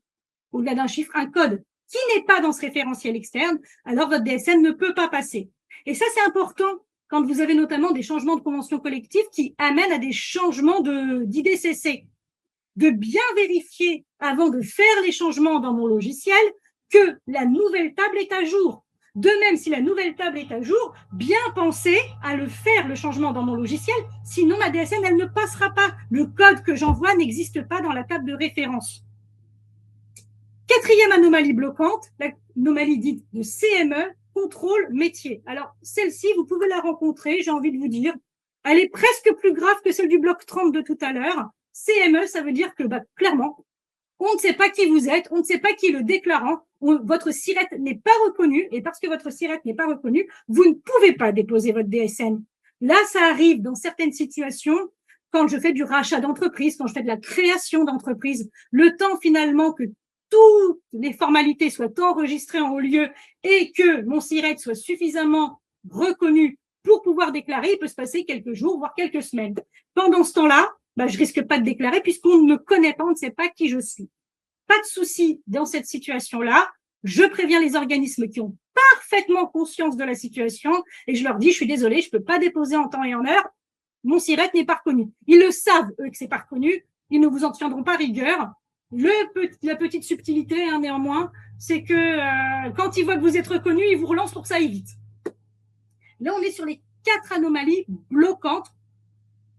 au-delà d'un chiffre, un code qui n'est pas dans ce référentiel externe, alors votre DSN ne peut pas passer. Et ça, c'est important quand vous avez notamment des changements de convention collective qui amènent à des changements d'IDCC. De bien vérifier avant de faire les changements dans mon logiciel que la nouvelle table est à jour. De même, si la nouvelle table est à jour, bien penser à le faire, le changement dans mon logiciel, sinon ma DSN, elle ne passera pas. Le code que j'envoie n'existe pas dans la table de référence. Quatrième anomalie bloquante, l'anomalie dite de CME, contrôle métier. Alors, celle-ci, vous pouvez la rencontrer, j'ai envie de vous dire, elle est presque plus grave que celle du bloc 30 de tout à l'heure. CME, ça veut dire que, clairement, on ne sait pas qui vous êtes, on ne sait pas qui est le déclarant, votre SIRET n'est pas reconnue, et parce que votre SIRET n'est pas reconnue, vous ne pouvez pas déposer votre DSN. Là, ça arrive dans certaines situations, quand je fais du rachat d'entreprise, quand je fais de la création d'entreprise, le temps finalement que toutes les formalités soient enregistrées en haut lieu et que mon SIRET soit suffisamment reconnu pour pouvoir déclarer, il peut se passer quelques jours, voire quelques semaines. Pendant ce temps-là, je risque pas de déclarer puisqu'on ne me connaît pas, on ne sait pas qui je suis. Pas de souci dans cette situation-là. Je préviens les organismes qui ont parfaitement conscience de la situation et je leur dis, je suis désolée, je peux pas déposer en temps et en heure. Mon SIRET n'est pas reconnu. Ils le savent, eux, que c'est pas reconnu. Ils ne vous en tiendront pas rigueur. La petite subtilité, néanmoins, c'est que quand ils voient que vous êtes reconnu, ils vous relancent pour que ça aille vite. Là, on est sur les 4 anomalies bloquantes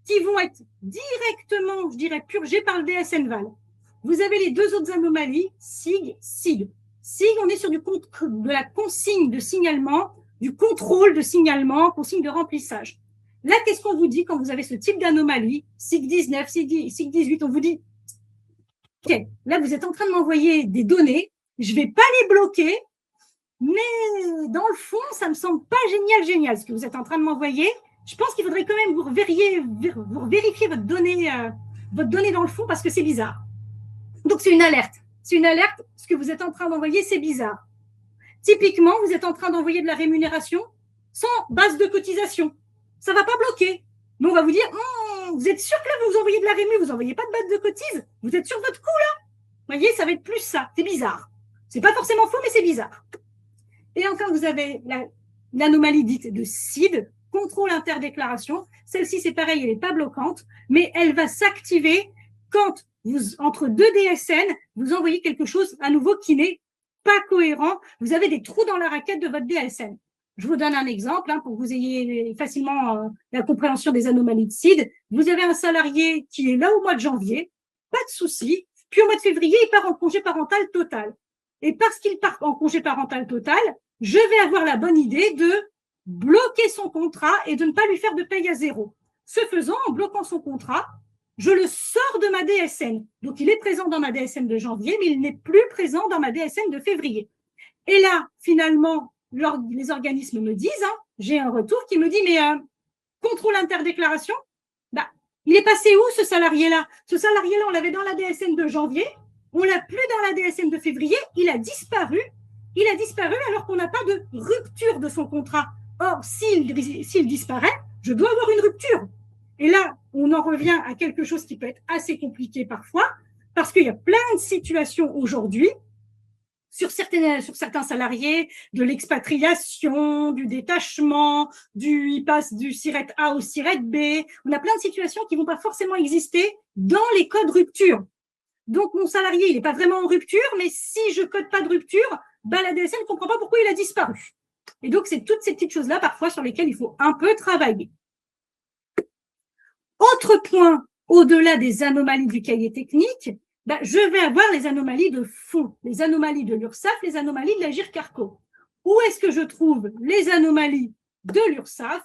qui vont être directement, je dirais, purgées par le DSN-VAL. Vous avez les 2 autres anomalies, SIG, SIG. SIG, on est sur de la consigne de signalement, du contrôle de signalement, consigne de remplissage. Là, qu'est-ce qu'on vous dit quand vous avez ce type d'anomalie, SIG 19, SIG 18, on vous dit, OK, là, vous êtes en train de m'envoyer des données, je ne vais pas les bloquer, mais dans le fond, ça ne me semble pas génial, ce que vous êtes en train de m'envoyer. Je pense qu'il faudrait quand même vous vérifier votre donnée dans le fond parce que c'est bizarre. Donc, c'est une alerte. C'est une alerte, ce que vous êtes en train d'envoyer, c'est bizarre. Typiquement, vous êtes en train d'envoyer de la rémunération sans base de cotisation. Ça ne va pas bloquer. Mais on va vous dire, vous êtes sûr que là, vous envoyez de la rému, vous n'envoyez pas de base de cotise, vous êtes sur votre coup là. Vous voyez, ça va être plus ça. C'est bizarre. C'est pas forcément faux, mais c'est bizarre. Et enfin, vous avez l'anomalie dite de CID, contrôle interdéclaration. Celle-ci, c'est pareil, elle n'est pas bloquante, mais elle va s'activer quand entre 2 DSN, vous envoyez quelque chose à nouveau qui n'est pas cohérent. Vous avez des trous dans la raquette de votre DSN. Je vous donne un exemple pour que vous ayez facilement la compréhension des anomalies de CID. Vous avez un salarié qui est là au mois de janvier, pas de souci. Puis au mois de février, il part en congé parental total. Et parce qu'il part en congé parental total, je vais avoir la bonne idée de bloquer son contrat et de ne pas lui faire de paye à zéro. Ce faisant, en bloquant son contrat, je le sors de ma DSN. Donc, il est présent dans ma DSN de janvier, mais il n'est plus présent dans ma DSN de février. Et là, finalement, les organismes me disent, j'ai un retour qui me dit, mais contrôle interdéclaration, il est passé où ce salarié-là? Ce salarié-là, on l'avait dans la DSN de janvier, on l'a plus dans la DSN de février, il a disparu alors qu'on n'a pas de rupture de son contrat. Or, s'il disparaît, je dois avoir une rupture. Et là, on en revient à quelque chose qui peut être assez compliqué parfois, parce qu'il y a plein de situations aujourd'hui, sur certains salariés, de l'expatriation, du détachement, il passe du SIRET A au SIRET B. On a plein de situations qui ne vont pas forcément exister dans les codes rupture. Donc, mon salarié, il n'est pas vraiment en rupture, mais si je ne code pas de rupture, la DSN ne comprend pas pourquoi il a disparu. Et donc, c'est toutes ces petites choses-là, parfois, sur lesquelles il faut un peu travailler. Autre point, au-delà des anomalies du cahier technique, je vais avoir les anomalies de fond, les anomalies de l'URSSAF, les anomalies de l'Agirc-Arrco. Où est-ce que je trouve les anomalies de l'URSSAF?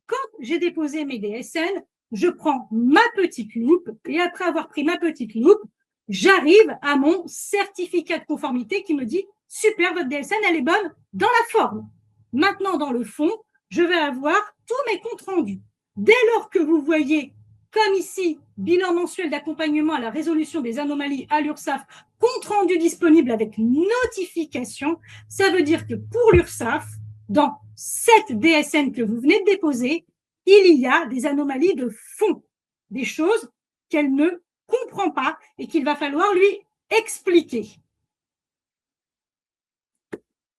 Quand j'ai déposé mes DSN, je prends ma petite loupe et après avoir pris ma petite loupe, j'arrive à mon certificat de conformité qui me dit « Super, votre DSN, elle est bonne dans la forme. » Maintenant, dans le fond, je vais avoir tous mes comptes rendus. Dès lors que vous voyez, comme ici, bilan mensuel d'accompagnement à la résolution des anomalies à l'URSSAF, compte rendu disponible avec notification, ça veut dire que pour l'URSSAF, dans cette DSN que vous venez de déposer, il y a des anomalies de fond, des choses qu'elle ne comprend pas et qu'il va falloir lui expliquer.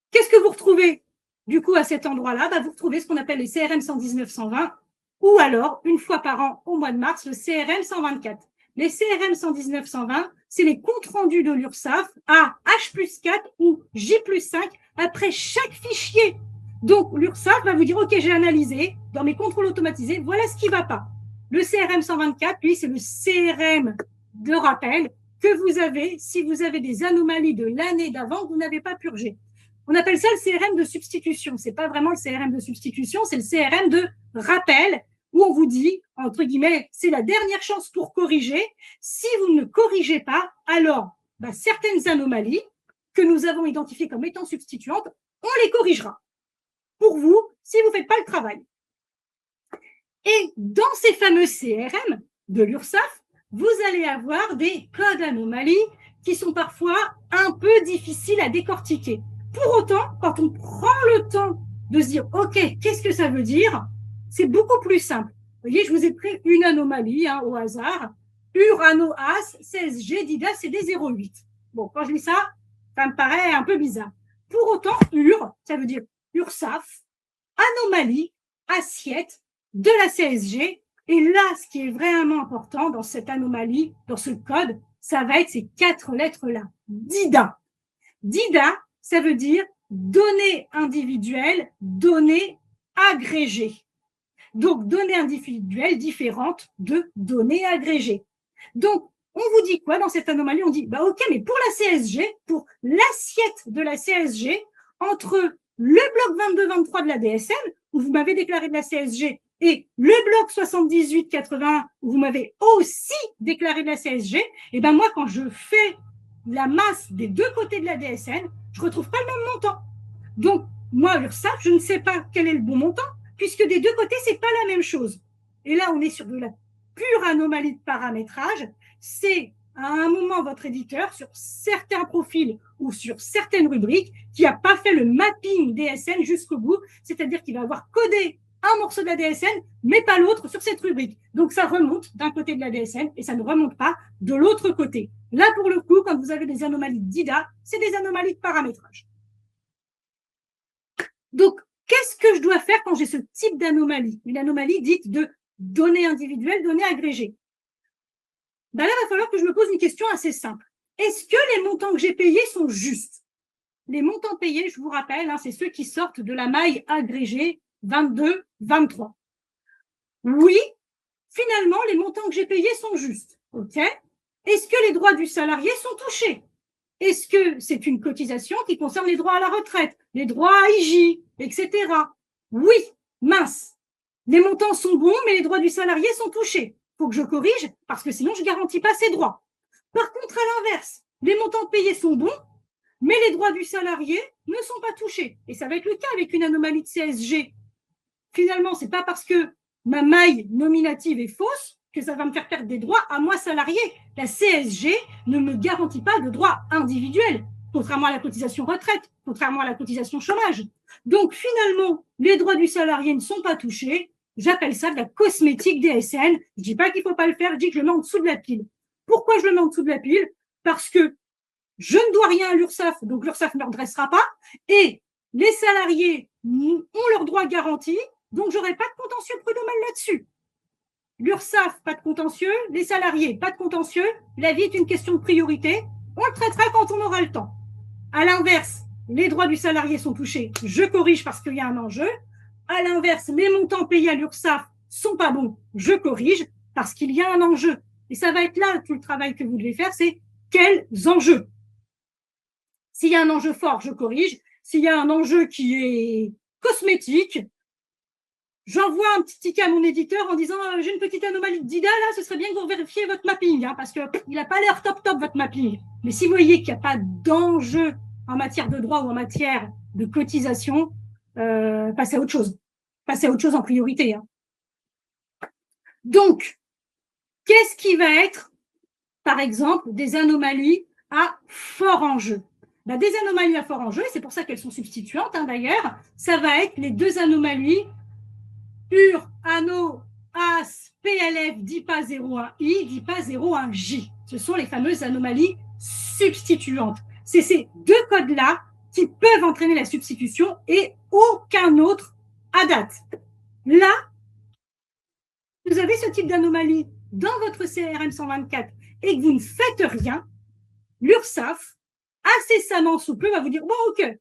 Qu'est-ce que vous retrouvez du coup à cet endroit-là? Vous retrouvez ce qu'on appelle les CRM 119-120 ou alors, une fois par an, au mois de mars, le CRM 124. Les CRM 119-120, c'est les comptes rendus de l'URSSAF à H+4 ou J+5 après chaque fichier. Donc, l'URSSAF va vous dire, OK, j'ai analysé, dans mes contrôles automatisés, voilà ce qui ne va pas. Le CRM 124, lui, c'est le CRM de rappel que vous avez si vous avez des anomalies de l'année d'avant que vous n'avez pas purgées. On appelle ça le CRM de substitution. Ce n'est pas vraiment le CRM de substitution, c'est le CRM de rappel où on vous dit, entre guillemets, c'est la dernière chance pour corriger. Si vous ne corrigez pas, alors certaines anomalies que nous avons identifiées comme étant substituantes, on les corrigera pour vous si vous ne faites pas le travail. Et dans ces fameux CRM de l'URSSAF, vous allez avoir des codes anomalies qui sont parfois un peu difficiles à décortiquer. Pour autant, quand on prend le temps de se dire, OK, qu'est-ce que ça veut dire? C'est beaucoup plus simple. Vous voyez, je vous ai pris une anomalie au hasard. URANO-AS, CSG, DIDA, c'est des 0,8. Bon, quand je lis ça, ça me paraît un peu bizarre. Pour autant, ça veut dire URSSAF, anomalie, assiette de la CSG. Et là, ce qui est vraiment important dans cette anomalie, dans ce code, ça va être ces 4 lettres-là. DIDA. DIDA, ça veut dire données individuelles, données agrégées. Donc, données individuelles différentes de données agrégées. Donc, on vous dit quoi dans cette anomalie? On dit, OK, mais pour la CSG, pour l'assiette de la CSG, entre le bloc 22-23 de la DSN, où vous m'avez déclaré de la CSG, et le bloc 78-81, où vous m'avez aussi déclaré de la CSG, et moi, quand je fais la masse des deux côtés de la DSN, je ne retrouve pas le même montant. Donc, moi, l'URSSAF, je ne sais pas quel est le bon montant, puisque des deux côtés, ce n'est pas la même chose. Et là, on est sur de la pure anomalie de paramétrage. C'est à un moment votre éditeur, sur certains profils ou sur certaines rubriques, qui n'a pas fait le mapping DSN jusqu'au bout, c'est-à-dire qu'il va avoir codé un morceau de la DSN, mais pas l'autre sur cette rubrique. Donc, ça remonte d'un côté de la DSN et ça ne remonte pas de l'autre côté. Là, pour le coup, quand vous avez des anomalies DIDA, c'est des anomalies de paramétrage. Donc, qu'est-ce que je dois faire quand j'ai ce type d'anomalie? Une anomalie dite de données individuelles, données agrégées. Là, il va falloir que je me pose une question assez simple. Est-ce que les montants que j'ai payés sont justes? Les montants payés, je vous rappelle, c'est ceux qui sortent de la maille agrégée 22-23. Oui, finalement, les montants que j'ai payés sont justes. OK? Est-ce que les droits du salarié sont touchés? Est-ce que c'est une cotisation qui concerne les droits à la retraite, les droits à IJ, etc. Oui, mince. Les montants sont bons, mais les droits du salarié sont touchés. Il faut que je corrige parce que sinon, je ne garantis pas ces droits. Par contre, à l'inverse, les montants payés sont bons, mais les droits du salarié ne sont pas touchés. Et ça va être le cas avec une anomalie de CSG. Finalement, ce n'est pas parce que ma maille nominative est fausse que ça va me faire perdre des droits à moi salarié. La CSG ne me garantit pas de droits individuels, contrairement à la cotisation retraite, contrairement à la cotisation chômage. Donc finalement, les droits du salarié ne sont pas touchés. J'appelle ça de la cosmétique DSN. Je ne dis pas qu'il ne faut pas le faire, je dis que je le mets en dessous de la pile. Pourquoi je le mets en dessous de la pile? Parce que je ne dois rien à l'URSSAF, donc l'URSSAF ne me redressera pas. Et les salariés ont leurs droits garantis, donc je n'aurai pas de contentieux prud'homal là-dessus. L'URSSAF, pas de contentieux. Les salariés, pas de contentieux. La vie est une question de priorité. On le traitera quand on aura le temps. À l'inverse, les droits du salarié sont touchés. Je corrige parce qu'il y a un enjeu. À l'inverse, les montants payés à l'URSSAF sont pas bons. Je corrige parce qu'il y a un enjeu. Et ça va être là tout le travail que vous devez faire, c'est quels enjeux. S'il y a un enjeu fort, je corrige. S'il y a un enjeu qui est cosmétique, j'envoie un petit ticket à mon éditeur en disant j'ai une petite anomalie de DIDA, là, ce serait bien que vous vérifiez votre mapping, parce qu'il n'a pas l'air top, votre mapping. Mais si vous voyez qu'il n'y a pas d'enjeu en matière de droit ou en matière de cotisation, passez à autre chose. passer à autre chose en priorité. Hein. Donc, qu'est-ce qui va être, par exemple, des anomalies à fort enjeu? Ben, des anomalies à fort enjeu, et c'est pour ça qu'elles sont substituantes hein, d'ailleurs, ça va être les deux anomalies UR, ANO, AS, PLF, DIPA 01I, DIPA 01J. Ce sont les fameuses anomalies substituantes. C'est ces deux codes-là qui peuvent entraîner la substitution et aucun autre à date. Là, vous avez ce type d'anomalie dans votre CRM 124 et que vous ne faites rien, l'URSSAF, incessamment sous peu, va vous dire, bon, ok,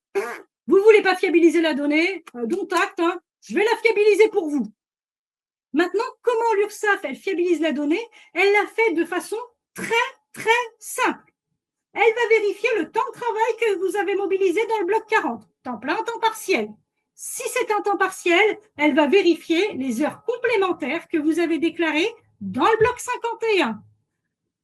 vous ne voulez pas fiabiliser la donnée, dont acte, hein, je vais la fiabiliser pour vous. Maintenant, comment l'URSSAF, elle fiabilise la donnée? Elle l'a fait de façon très, très simple. Elle va vérifier le temps de travail que vous avez mobilisé dans le bloc 40, temps plein, temps partiel. Si c'est un temps partiel, elle va vérifier les heures complémentaires que vous avez déclarées dans le bloc 51.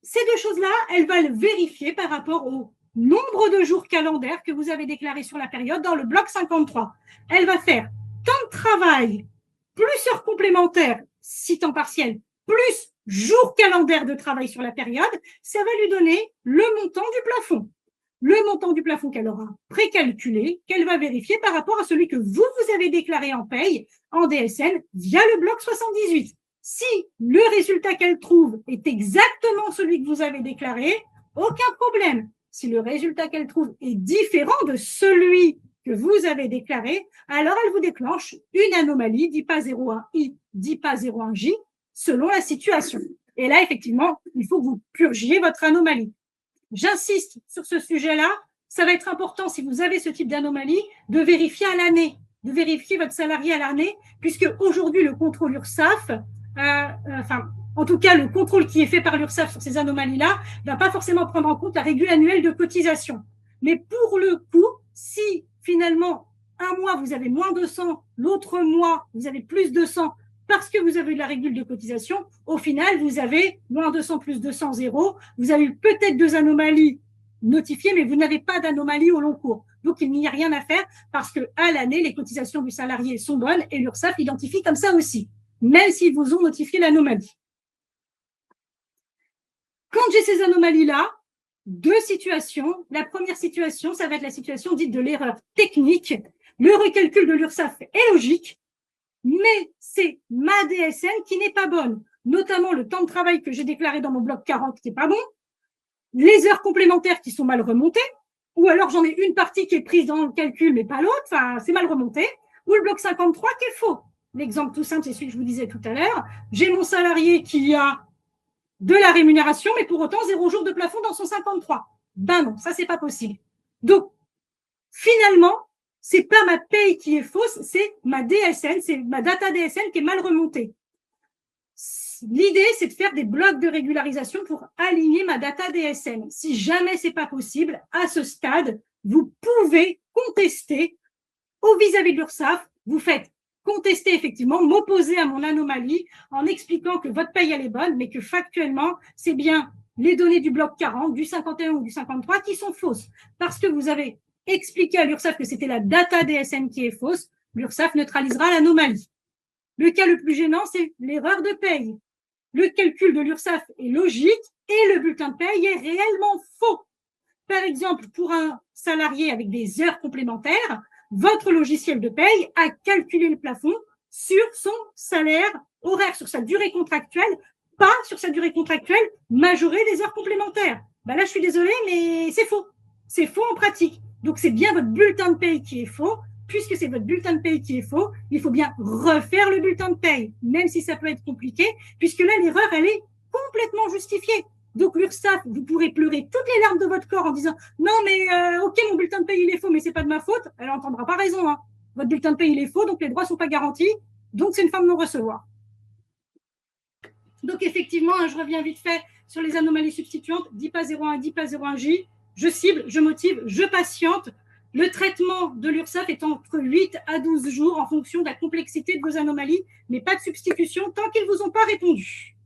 Ces deux choses-là, elle va le vérifier par rapport au nombre de jours calendaires que vous avez déclarés sur la période dans le bloc 53. Elle va faire temps de travail plus heures complémentaires, si temps partiel, plus jours calendaires de travail sur la période, ça va lui donner le montant du plafond. Le montant du plafond qu'elle aura précalculé, qu'elle va vérifier par rapport à celui que vous avez déclaré en paye, en DSN, via le bloc 78. Si le résultat qu'elle trouve est exactement celui que vous avez déclaré, aucun problème. Si le résultat qu'elle trouve est différent de celui que vous avez déclaré, alors elle vous déclenche une anomalie, DIPA 01I, DIPA 01J, selon la situation. Et là, effectivement, il faut que vous purgiez votre anomalie. J'insiste sur ce sujet-là, ça va être important si vous avez ce type d'anomalie de vérifier à l'année, de vérifier votre salarié à l'année, puisque aujourd'hui le contrôle URSSAF, en tout cas le contrôle qui est fait par l'URSSAF sur ces anomalies-là, ne va pas forcément prendre en compte la régule annuelle de cotisation. Mais pour le coup, si finalement un mois vous avez moins de 100, l'autre mois vous avez plus de 100, parce que vous avez eu de la régule de cotisation, au final, vous avez moins 200 plus 200, 0. Vous avez eu peut-être deux anomalies notifiées, mais vous n'avez pas d'anomalie au long cours. Donc, il n'y a rien à faire parce qu'à l'année, les cotisations du salarié sont bonnes et l'URSSAF l'identifie comme ça aussi, même s'ils vous ont notifié l'anomalie. Quand j'ai ces anomalies-là, deux situations. La première situation, ça va être la situation dite de l'erreur technique. Le recalcul de l'URSSAF est logique, mais c'est ma DSN qui n'est pas bonne, notamment le temps de travail que j'ai déclaré dans mon bloc 40 qui n'est pas bon, les heures complémentaires qui sont mal remontées, ou alors j'en ai une partie qui est prise dans le calcul mais pas l'autre, enfin c'est mal remonté, ou le bloc 53 qui est faux. L'exemple tout simple, c'est celui que je vous disais tout à l'heure. J'ai mon salarié qui a de la rémunération, mais pour autant 0 jour de plafond dans son 53. Ben non, ça c'est pas possible. Donc, finalement, c'est pas ma paye qui est fausse, c'est ma DSN, c'est ma data DSN qui est mal remontée. L'idée, c'est de faire des blocs de régularisation pour aligner ma data DSN. Si jamais c'est pas possible, à ce stade, vous pouvez contester au vis-à-vis de l'URSSAF. Vous faites contester effectivement, m'opposer à mon anomalie en expliquant que votre paye elle est bonne, mais que factuellement, c'est bien les données du bloc 40, du 51 ou du 53 qui sont fausses. Parce que vous avez expliqué à l'URSSAF que c'était la data DSN qui est fausse, l'URSSAF neutralisera l'anomalie. Le cas le plus gênant, c'est l'erreur de paye. Le calcul de l'URSSAF est logique et le bulletin de paye est réellement faux. Par exemple, pour un salarié avec des heures complémentaires, votre logiciel de paye a calculé le plafond sur son salaire horaire, sur sa durée contractuelle, pas sur sa durée contractuelle majorée des heures complémentaires. Ben là, je suis désolée, mais c'est faux. C'est faux en pratique. Donc, c'est bien votre bulletin de paye qui est faux. Puisque c'est votre bulletin de paye qui est faux, il faut bien refaire le bulletin de paye, même si ça peut être compliqué, puisque là, l'erreur, elle est complètement justifiée. Donc, l'URSSAF, vous pourrez pleurer toutes les larmes de votre corps en disant « Non, mais ok, mon bulletin de paye, il est faux, mais c'est pas de ma faute. » Elle n'entendra pas raison. Hein. Votre bulletin de paye, il est faux, donc les droits sont pas garantis. Donc, c'est une fin de non-recevoir. Donc, effectivement, je reviens vite fait sur les anomalies substituantes. DIPA 01, DIPA 01J. Je cible, je motive, je patiente. Le traitement de l'URSSAF est entre 8 à 12 jours en fonction de la complexité de vos anomalies, mais pas de substitution tant qu'ils ne vous ont pas répondu.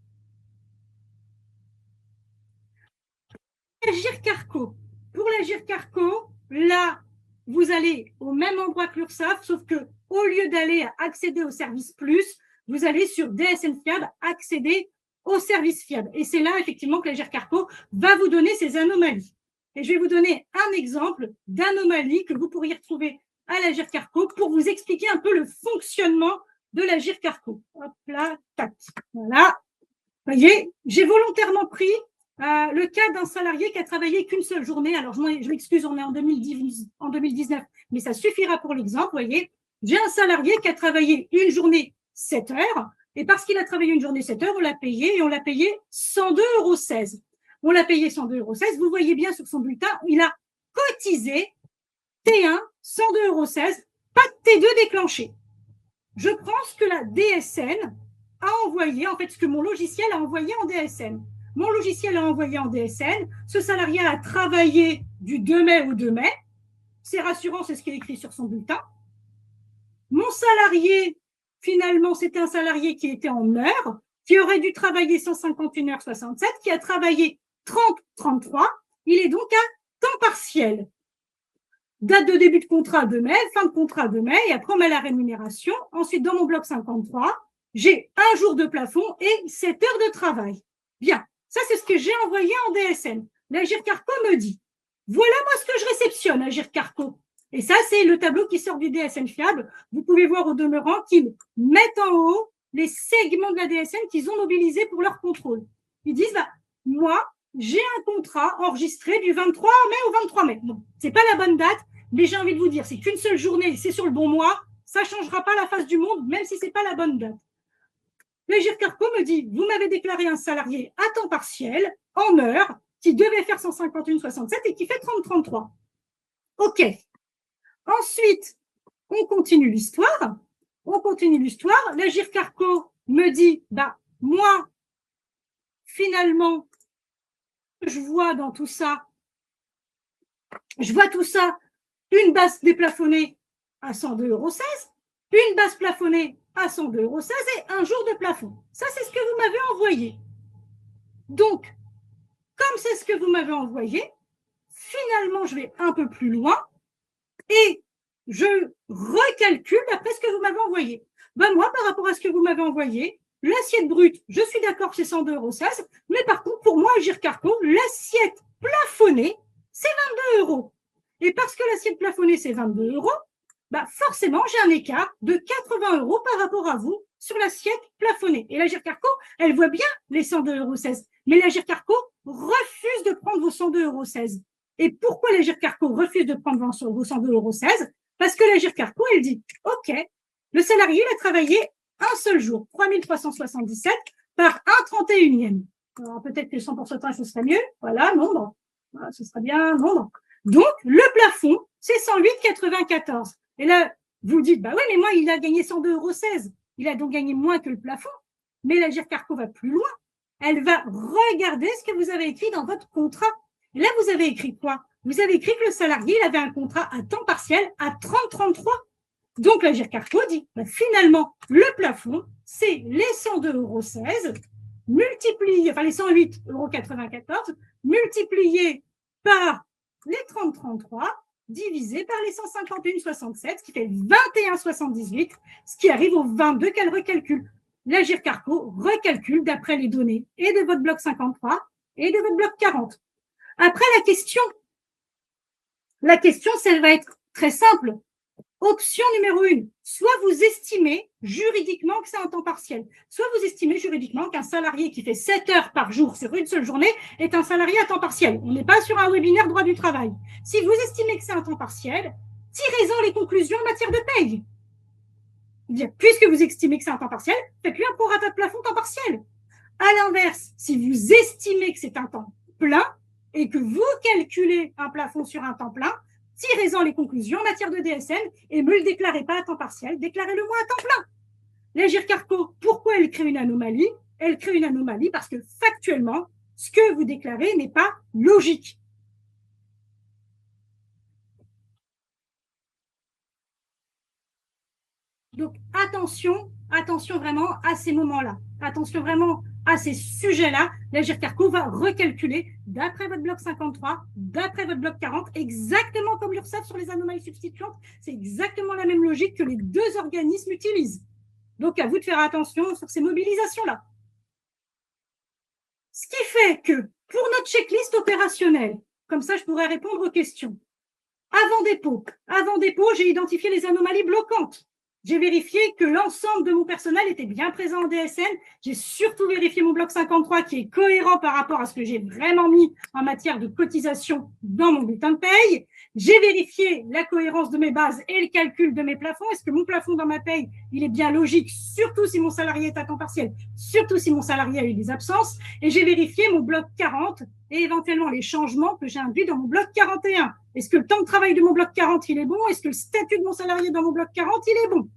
L'Agir Carco. Pour l'Agir Carco, là, vous allez au même endroit que l'URSSAF, sauf que au lieu d'aller accéder au service plus, vous allez sur DSN Fiable accéder au service fiable. Et c'est là, effectivement, que l'Agir Carco va vous donner ces anomalies. Et je vais vous donner un exemple d'anomalie que vous pourriez retrouver à l'Agir Carco pour vous expliquer un peu le fonctionnement de l'Agir Carco. Hop là, tac. Voilà. Vous voyez, j'ai volontairement pris le cas d'un salarié qui a travaillé qu'une seule journée. Alors, je m'excuse, on est en 2019, mais ça suffira pour l'exemple. Vous voyez, j'ai un salarié qui a travaillé une journée 7 heures, et parce qu'il a travaillé une journée 7 heures, on l'a payé, et on l'a payé 102,16 €. On l'a payé 102,16 €. Vous voyez bien sur son bulletin, il a cotisé T1, 102,16 €, pas de T2 déclenché. Je prends ce que la DSN a envoyé, en fait, ce que mon logiciel a envoyé en DSN. Mon logiciel a envoyé en DSN, ce salarié a travaillé du 2 mai au 2 mai. C'est rassurant, c'est ce qui est écrit sur son bulletin. Mon salarié, finalement, c'était un salarié qui était en heures, qui aurait dû travailler 151,67 €, qui a travaillé 30,33. Il est donc à temps partiel. Date de début de contrat 2 mai, fin de contrat 2 mai, et après on met la rémunération. Ensuite, dans mon bloc 53, j'ai un jour de plafond et 7 heures de travail. Bien, ça c'est ce que j'ai envoyé en DSN. L'Agir Carco me dit, voilà moi ce que je réceptionne, Agir Carco. Et ça, c'est le tableau qui sort du DSN Fiable. Vous pouvez voir au demeurant qu'ils mettent en haut les segments de la DSN qu'ils ont mobilisés pour leur contrôle. Ils disent, bah, moi, j'ai un contrat enregistré du 23 mai au 23 mai. Bon, c'est pas la bonne date, mais j'ai envie de vous dire, c'est qu'une seule journée, c'est sur le bon mois, ça changera pas la face du monde, même si c'est pas la bonne date. L'Agir Carco me dit, vous m'avez déclaré un salarié à temps partiel, en heures, qui devait faire 151,67 et qui fait 30,33. OK. Ensuite, on continue l'histoire. L'Agir Carco me dit, bah, moi, finalement, je vois dans tout ça, une base déplafonnée à 102,16 €, une base plafonnée à 102,16 € et un jour de plafond. Ça, c'est ce que vous m'avez envoyé. Donc, comme c'est ce que vous m'avez envoyé, finalement, je vais un peu plus loin et je recalcule d'après ce que vous m'avez envoyé. Ben moi, par rapport à ce que vous m'avez envoyé, l'assiette brute, je suis d'accord que c'est 102,16 €, mais par contre, pour moi, Agir Carco, l'assiette plafonnée, c'est 22 €. Et parce que l'assiette plafonnée, c'est 22 €, bah forcément, j'ai un écart de 80 € par rapport à vous sur l'assiette plafonnée. Et l'Agir Carco, elle voit bien les 102,16 €. Mais l'Agir Carco refuse de prendre vos 102,16 €. Et pourquoi l'Agir Carco refuse de prendre vos 102,16 €? Parce que l'Agir Carco, elle dit, OK, le salarié, il a travaillé un seul jour, 3377 par 1/31e. Alors, peut-être que 100%, ce serait mieux. Voilà, nombre. Voilà, ce serait bien, nombre. Donc, le plafond, c'est 108,94. Et là, vous dites, bah oui, mais moi, il a gagné 102,16 €. Il a donc gagné moins que le plafond. Mais l'Agir Carco va plus loin. Elle va regarder ce que vous avez écrit dans votre contrat. Et là, vous avez écrit quoi? Vous avez écrit que le salarié, il avait un contrat à temps partiel à 30,33. Donc, l'Agir Carco dit, bah, finalement, le plafond, c'est les 102,16 € multipliés, enfin les 108,94 € multipliés par les 30,33 divisé par les 151,67, ce qui fait 21,78, ce qui arrive au 22 qu'elle recalcule. L'Agir Carco recalcule d'après les données et de votre bloc 53 et de votre bloc 40. Après, la question, ça va être très simple. Option numéro 1, soit vous estimez juridiquement que c'est un temps partiel, soit vous estimez juridiquement qu'un salarié qui fait 7 heures par jour sur une seule journée est un salarié à temps partiel. On n'est pas sur un webinaire droit du travail. Si vous estimez que c'est un temps partiel, tirez-en les conclusions en matière de paye. Puisque vous estimez que c'est un temps partiel, faites-lui un prorata de plafond temps partiel. À l'inverse, si vous estimez que c'est un temps plein et que vous calculez un plafond sur un temps plein, tirez-en les conclusions en matière de DSN et ne me le déclarez pas à temps partiel, déclarez-le moi à temps plein. L'Agir Carco, pourquoi elle crée une anomalie? Elle crée une anomalie parce que factuellement, ce que vous déclarez n'est pas logique. Donc, attention vraiment à ces moments-là. Attention vraiment à ces sujets-là. l'Agir Carco va recalculer d'après votre bloc 53, d'après votre bloc 40, exactement comme l'URSSAF sur les anomalies substituantes. C'est exactement la même logique que les deux organismes utilisent. Donc, à vous de faire attention sur ces mobilisations-là. Ce qui fait que pour notre checklist opérationnelle, comme ça, je pourrais répondre aux questions. Avant dépôt, j'ai identifié les anomalies bloquantes. J'ai vérifié que l'ensemble de mon personnel était bien présent en DSN. J'ai surtout vérifié mon bloc 53 qui est cohérent par rapport à ce que j'ai vraiment mis en matière de cotisation dans mon bulletin de paye. J'ai vérifié la cohérence de mes bases et le calcul de mes plafonds. Est-ce que mon plafond dans ma paye, il est bien logique, surtout si mon salarié est à temps partiel, surtout si mon salarié a eu des absences. Et j'ai vérifié mon bloc 40 et éventuellement les changements que j'ai induits dans mon bloc 41. Est-ce que le temps de travail de mon bloc 40, il est bon? Est-ce que le statut de mon salarié dans mon bloc 40, il est bon?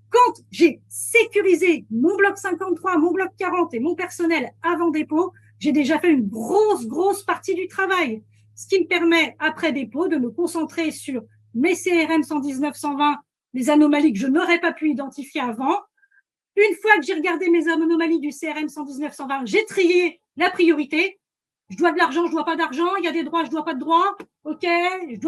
Quand j'ai sécurisé mon bloc 53, mon bloc 40 et mon personnel avant dépôt, j'ai déjà fait une grosse partie du travail. Ce qui me permet, après dépôt, de me concentrer sur mes CRM 119, 120, les anomalies que je n'aurais pas pu identifier avant. Une fois que j'ai regardé mes anomalies du CRM 119, 120, j'ai trié la priorité. Je dois de l'argent, je dois pas d'argent. Il y a des droits, je dois pas de droits. OK, je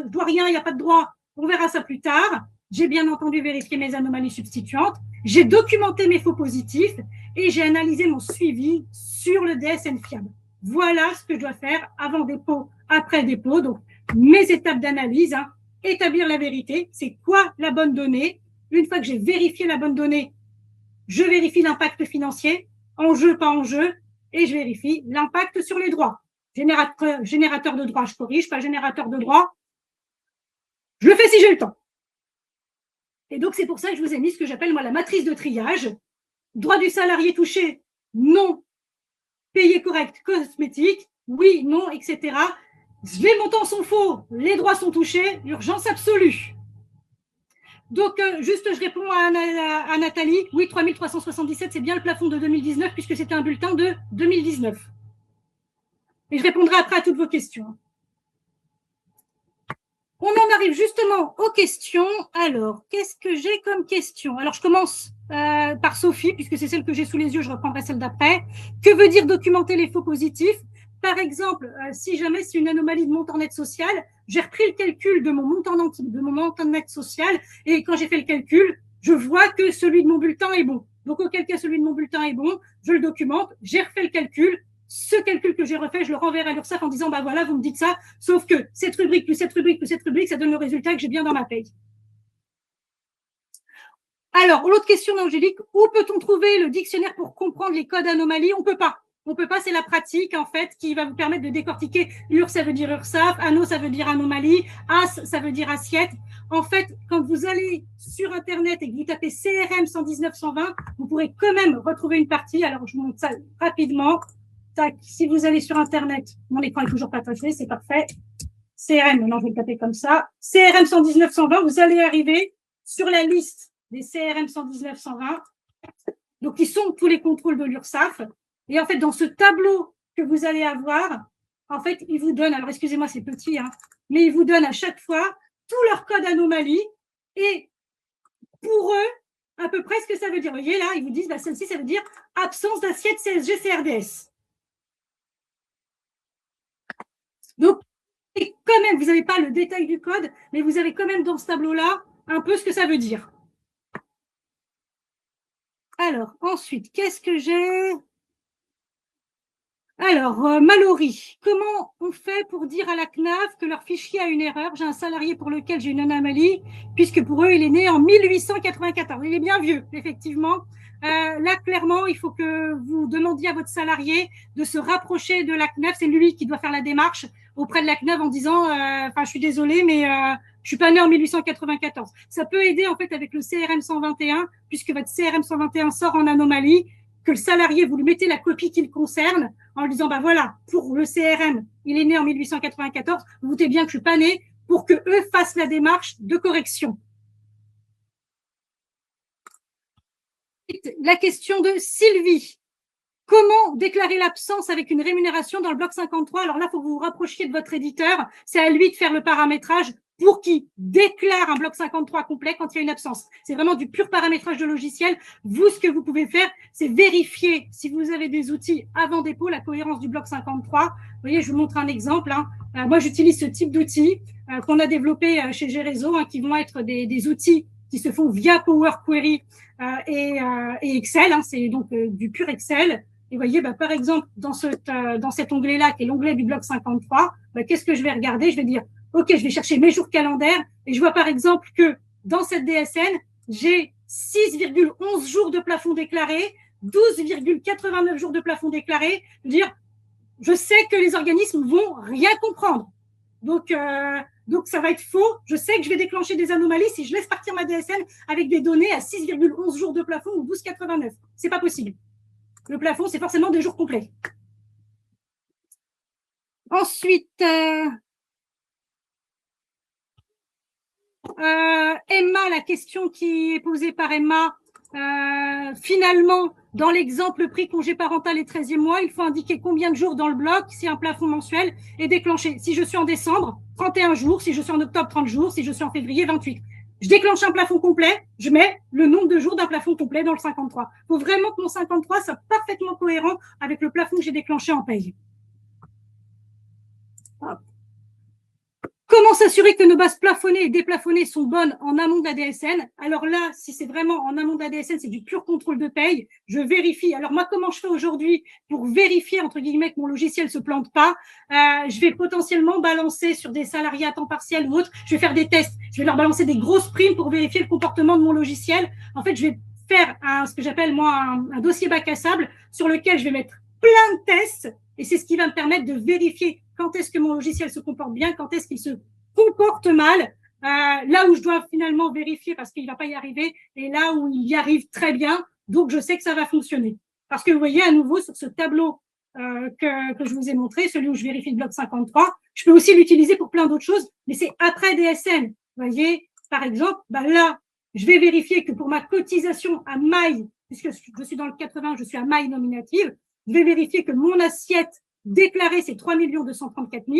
dois rien, il n'y a pas de droit. On verra ça plus tard. J'ai bien entendu vérifié mes anomalies substituantes. J'ai documenté mes faux positifs et j'ai analysé mon suivi sur le DSN fiable. Voilà ce que je dois faire avant dépôt, après dépôt. Donc, mes étapes d'analyse, établir la vérité. C'est quoi la bonne donnée? Une fois que j'ai vérifié la bonne donnée, je vérifie l'impact financier, enjeu, pas enjeu, et je vérifie l'impact sur les droits. Générateur de droits, je corrige, pas générateur de droits. Je le fais si j'ai le temps. Et donc, c'est pour ça que je vous ai mis ce que j'appelle, moi, la matrice de triage. Droit du salarié touché, non. Payé correct, cosmétique, oui, non, etc. Les montants sont faux, les droits sont touchés, urgence absolue. Donc, juste, je réponds à Nathalie. Oui, 3377, c'est bien le plafond de 2019 puisque c'était un bulletin de 2019. Et je répondrai après à toutes vos questions. On en arrive justement aux questions. Alors, qu'est-ce que j'ai comme question? Alors, je commence par Sophie, puisque c'est celle que j'ai sous les yeux, je reprendrai celle d'après. Que veut dire documenter les faux positifs? Par exemple, si jamais c'est une anomalie de montant net social, j'ai repris le calcul de mon montant net social, et quand j'ai fait le calcul, je vois que celui de mon bulletin est bon. Donc, auquel cas celui de mon bulletin est bon, je le documente, j'ai refait le calcul. Ce calcul que j'ai refait, je le renverrai à l'URSSAF en disant, bah voilà, vous me dites ça, sauf que cette rubrique plus cette rubrique plus cette rubrique, ça donne le résultat que j'ai bien dans ma paye. Alors, l'autre question d'Angélique, où peut-on trouver le dictionnaire pour comprendre les codes anomalies? On peut pas. On peut pas, c'est la pratique, en fait, qui va vous permettre de décortiquer. UR, ça veut dire URSSAF, ANO, ça veut dire anomalie, AS, ça veut dire assiette. En fait, quand vous allez sur Internet et que vous tapez CRM 119, 120, vous pourrez quand même retrouver une partie. Alors, je vous montre ça rapidement. Tac, si vous allez sur Internet, mon écran est toujours pas passé, c'est parfait. CRM, maintenant je vais le taper comme ça. CRM 119, 120, vous allez arriver sur la liste des CRM 119, 120. Donc, ils sont tous les contrôles de l'URSSAF. Et en fait, dans ce tableau que vous allez avoir, en fait, ils vous donnent, alors excusez-moi, c'est petit, mais ils vous donnent à chaque fois tous leurs codes anomalies et pour eux, à peu près ce que ça veut dire. Vous voyez là, ils vous disent, bah, celle-ci, ça veut dire absence d'assiette CSG CRDS. Donc, quand même, vous n'avez pas le détail du code, mais vous avez quand même dans ce tableau-là un peu ce que ça veut dire. Alors, ensuite, qu'est-ce que j'ai? Alors, Mallory, comment on fait pour dire à la CNAF que leur fichier a une erreur? J'ai un salarié pour lequel j'ai une anomalie, puisque pour eux, il est né en 1894. Il est bien vieux, effectivement. Là, clairement, il faut que vous demandiez à votre salarié de se rapprocher de la CNAF. C'est lui qui doit faire la démarche auprès de la CNAF en disant je suis désolé, mais je suis pas né en 1894. Ça peut aider en fait avec le CRM 121, puisque votre CRM 121 sort en anomalie, que le salarié, vous lui mettez la copie qui le concerne en lui disant, bah voilà, pour le CRM, il est né en 1894, vous doutez bien que je suis pas né, pour que eux fassent la démarche de correction. La question de Sylvie. Comment déclarer l'absence avec une rémunération dans le bloc 53? Alors là, il faut que vous vous rapprochiez de votre éditeur. C'est à lui de faire le paramétrage. pour qu'il déclare un bloc 53 complet quand il y a une absence. C'est vraiment du pur paramétrage de logiciel. Vous, ce que vous pouvez faire, c'est vérifier si vous avez des outils avant dépôt, la cohérence du bloc 53. Vous voyez, je vous montre un exemple. Moi, j'utilise ce type d'outils qu'on a développé chez G-Réseau, qui vont être des outils qui se font via Power Query et Excel. C'est donc du pur Excel. Et vous voyez, par exemple, dans cet onglet-là, qui est l'onglet du bloc 53, qu'est-ce que je vais regarder? Je vais dire, OK, je vais chercher mes jours calendaires et je vois par exemple que dans cette DSN, j'ai 6,11 jours de plafond déclaré, 12,89 jours de plafond déclaré. Je sais que les organismes vont rien comprendre. Donc, ça va être faux. Je sais que je vais déclencher des anomalies si je laisse partir ma DSN avec des données à 6,11 jours de plafond ou 12,89. C'est pas possible. Le plafond, c'est forcément des jours complets. Ensuite, Emma, la question qui est posée par Emma, finalement, dans l'exemple prix congé parental et 13e mois, il faut indiquer combien de jours dans le bloc si un plafond mensuel est déclenché. Si je suis en décembre, 31 jours. Si je suis en octobre, 30 jours. Si je suis en février, 28. Je déclenche un plafond complet, je mets le nombre de jours d'un plafond complet dans le 53. Il faut vraiment que mon 53 soit parfaitement cohérent avec le plafond que j'ai déclenché en paye. Hop. Comment s'assurer que nos bases plafonnées et déplafonnées sont bonnes en amont de la DSN? Alors là, si c'est vraiment en amont de la DSN, c'est du pur contrôle de paye. Je vérifie. Alors moi, comment je fais aujourd'hui pour vérifier, entre guillemets, que mon logiciel se plante pas? Je vais potentiellement balancer sur des salariés à temps partiel ou autres. Je vais faire des tests. Je vais leur balancer des grosses primes pour vérifier le comportement de mon logiciel. En fait, je vais faire ce que j'appelle, moi, un dossier bac à sable sur lequel je vais mettre plein de tests. Et c'est ce qui va me permettre de vérifier quand est-ce que mon logiciel se comporte bien, quand est-ce qu'il se comporte mal, là où je dois finalement vérifier parce qu'il ne va pas y arriver, et là où il y arrive très bien, donc je sais que ça va fonctionner. Parce que vous voyez, à nouveau, sur ce tableau que je vous ai montré, celui où je vérifie le bloc 53, je peux aussi l'utiliser pour plein d'autres choses, mais c'est après DSN. Vous voyez, par exemple, là, je vais vérifier que pour ma cotisation à maille, puisque je suis dans le 80, je suis à maille nominative, je vais vérifier que mon assiette déclarée, c'est 3 234 000.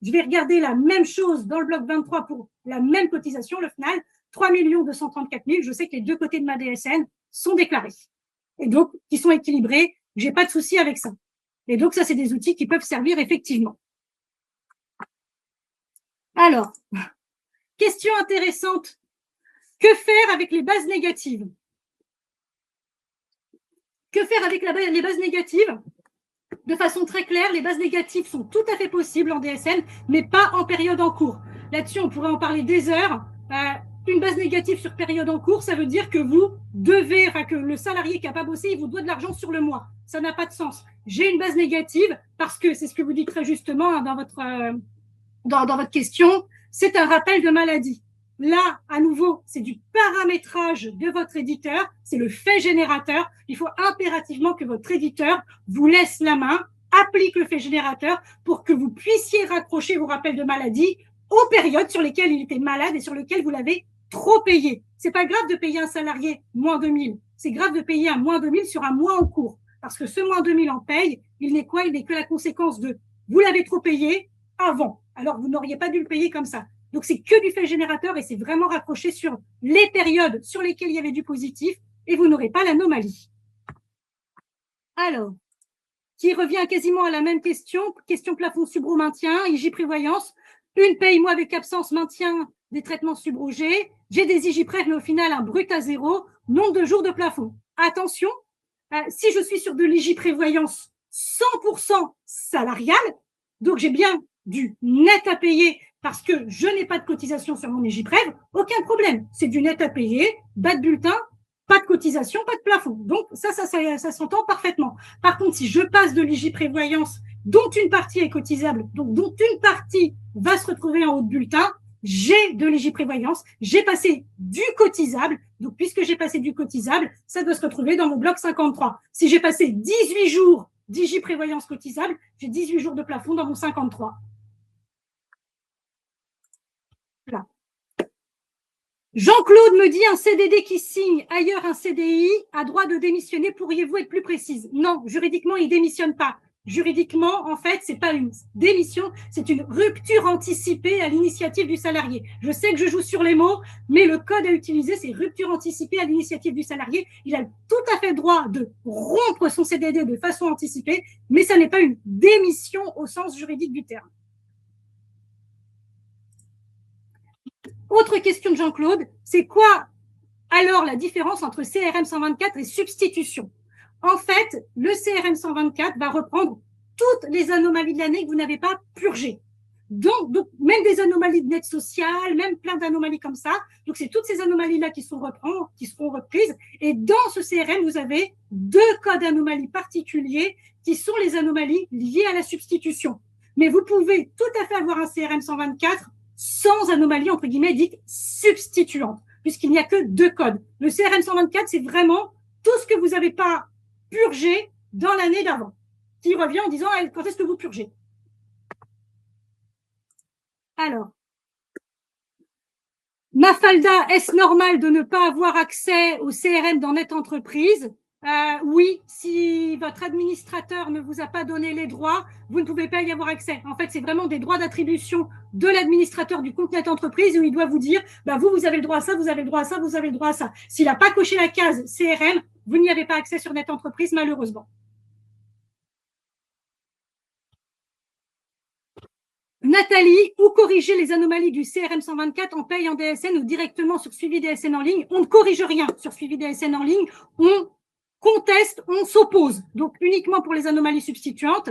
Je vais regarder la même chose dans le bloc 23 pour la même cotisation, le FNAL, 3 234 000. Je sais que les deux côtés de ma DSN sont déclarés. Et donc, qui sont équilibrés. J'ai pas de souci avec ça. Et donc, ça, c'est des outils qui peuvent servir effectivement. Alors, question intéressante. Que faire avec les bases négatives? Que faire avec les bases négatives? De façon très claire, les bases négatives sont tout à fait possibles en DSN, mais pas en période en cours. Là-dessus, on pourrait en parler des heures. Une base négative sur période en cours, ça veut dire que vous devez, que le salarié qui n'a pas bossé, il vous doit de l'argent sur le mois. Ça n'a pas de sens. J'ai une base négative parce que c'est ce que vous dites très justement dans votre question, c'est un rappel de maladie. Là, à nouveau, c'est du paramétrage de votre éditeur, c'est le fait générateur. Il faut impérativement que votre éditeur vous laisse la main, applique le fait générateur pour que vous puissiez raccrocher vos rappels de maladie aux périodes sur lesquelles il était malade et sur lesquelles vous l'avez trop payé. C'est pas grave de payer un salarié moins 2000, c'est grave de payer un moins 2000 sur un mois en cours. Parce que ce moins 2000 en paye, il n'est quoi? Il n'est que la conséquence de vous l'avez trop payé avant. Alors, vous n'auriez pas dû le payer comme ça. Donc, c'est que du fait générateur et c'est vraiment raccroché sur les périodes sur lesquelles il y avait du positif et vous n'aurez pas l'anomalie. Alors, qui revient quasiment à la même question plafond subro maintien, IJ prévoyance, une paye moi avec absence maintien des traitements subrogés, j'ai des IJ prêts mais au final un brut à 0, nombre de jours de plafond. Attention, si je suis sur de l'IJ prévoyance 100% salariale, donc j'ai bien du net à payer parce que je n'ai pas de cotisation sur mon IJ-Prév, aucun problème. C'est du net à payer, bas de bulletin, pas de cotisation, pas de plafond. Donc, ça s'entend parfaitement. Par contre, si je passe de l'IJ-Prévoyance, dont une partie est cotisable, donc dont une partie va se retrouver en haut de bulletin, j'ai de l'IJ-Prévoyance, j'ai passé du cotisable. Donc, puisque j'ai passé du cotisable, ça doit se retrouver dans mon bloc 53. Si j'ai passé 18 jours d'IJ-Prévoyance cotisable, j'ai 18 jours de plafond dans mon 53. Là. Jean-Claude me dit un CDD qui signe ailleurs un CDI a droit de démissionner. Pourriez-vous être plus précise? Non, juridiquement, il ne démissionne pas. Juridiquement, en fait, c'est pas une démission, c'est une rupture anticipée à l'initiative du salarié. Je sais que je joue sur les mots, mais le code à utiliser, c'est rupture anticipée à l'initiative du salarié. Il a tout à fait le droit de rompre son CDD de façon anticipée, mais ça n'est pas une démission au sens juridique du terme. Autre question de Jean-Claude, c'est quoi alors la différence entre CRM 124 et substitution? En fait, le CRM 124 va reprendre toutes les anomalies de l'année que vous n'avez pas purgées. Donc, même des anomalies de net social, même plein d'anomalies comme ça. Donc, c'est toutes ces anomalies-là qui seront reprises. Et dans ce CRM, vous avez 2 codes anomalies particuliers qui sont les anomalies liées à la substitution. Mais vous pouvez tout à fait avoir un CRM 124 sans anomalie, entre guillemets, dite substituante, puisqu'il n'y a que 2 codes. Le CRM 124, c'est vraiment tout ce que vous n'avez pas purgé dans l'année d'avant, qui revient en disant quand est-ce que vous purgez. Alors, Mafalda, est-ce normal de ne pas avoir accès au CRM dans Net Entreprise? Oui, si votre administrateur ne vous a pas donné les droits, vous ne pouvez pas y avoir accès. En fait, c'est vraiment des droits d'attribution de l'administrateur du compte Net Entreprise où il doit vous dire, vous avez le droit à ça, vous avez le droit à ça, vous avez le droit à ça. S'il n'a pas coché la case CRM, vous n'y avez pas accès sur Net Entreprise, malheureusement. Nathalie, ou corriger les anomalies du CRM 124 en paye en DSN ou directement sur suivi DSN en ligne? On ne corrige rien sur suivi DSN en ligne, on conteste, on s'oppose, donc uniquement pour les anomalies substituantes.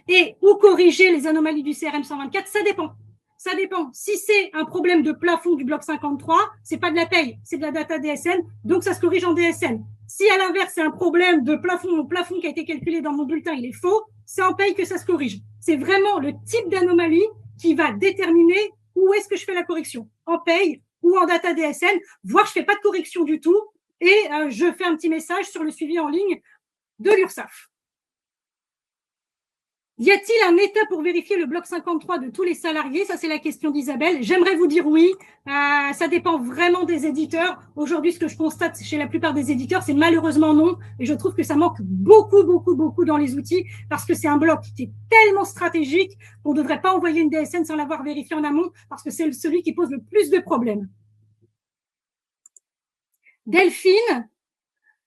Et ou corriger les anomalies du CRM 124, ça dépend. Ça dépend. Si c'est un problème de plafond du bloc 53, c'est pas de la paye, c'est de la data DSN, donc ça se corrige en DSN. Si à l'inverse, c'est un problème de plafond, mon plafond qui a été calculé dans mon bulletin, il est faux, c'est en paye que ça se corrige. C'est vraiment le type d'anomalie qui va déterminer où est-ce que je fais la correction, en paye ou en data DSN, voire je fais pas de correction du tout et je fais un petit message sur le suivi en ligne de l'URSSAF. Y a-t-il un état pour vérifier le bloc 53 de tous les salariés? Ça, c'est la question d'Isabelle. J'aimerais vous dire oui. Ça dépend vraiment des éditeurs. Aujourd'hui, ce que je constate chez la plupart des éditeurs, c'est malheureusement non. Et je trouve que ça manque beaucoup, beaucoup, beaucoup dans les outils parce que c'est un bloc qui est tellement stratégique qu'on ne devrait pas envoyer une DSN sans l'avoir vérifié en amont parce que c'est celui qui pose le plus de problèmes. Delphine,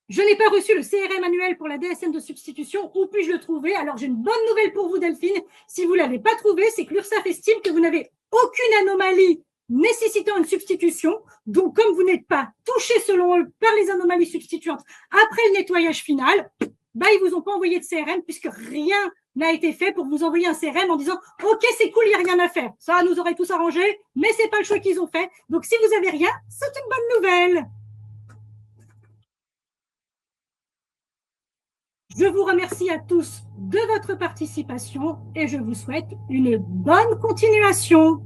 je n'ai pas reçu le CRM annuel pour la DSN de substitution. Où puis-je le trouver? Alors, j'ai une bonne nouvelle pour vous, Delphine. Si vous ne l'avez pas trouvé, c'est que l'URSSAF estime que vous n'avez aucune anomalie nécessitant une substitution. Donc, comme vous n'êtes pas touché, selon eux, par les anomalies substituantes après le nettoyage final, ils vous ont pas envoyé de CRM puisque rien n'a été fait pour vous envoyer un CRM en disant « Ok, c'est cool, il n'y a rien à faire. Ça nous aurait tous arrangé, mais ce n'est pas le choix qu'ils ont fait. Donc, si vous n'avez rien, c'est une bonne nouvelle. » Je vous remercie à tous de votre participation et je vous souhaite une bonne continuation.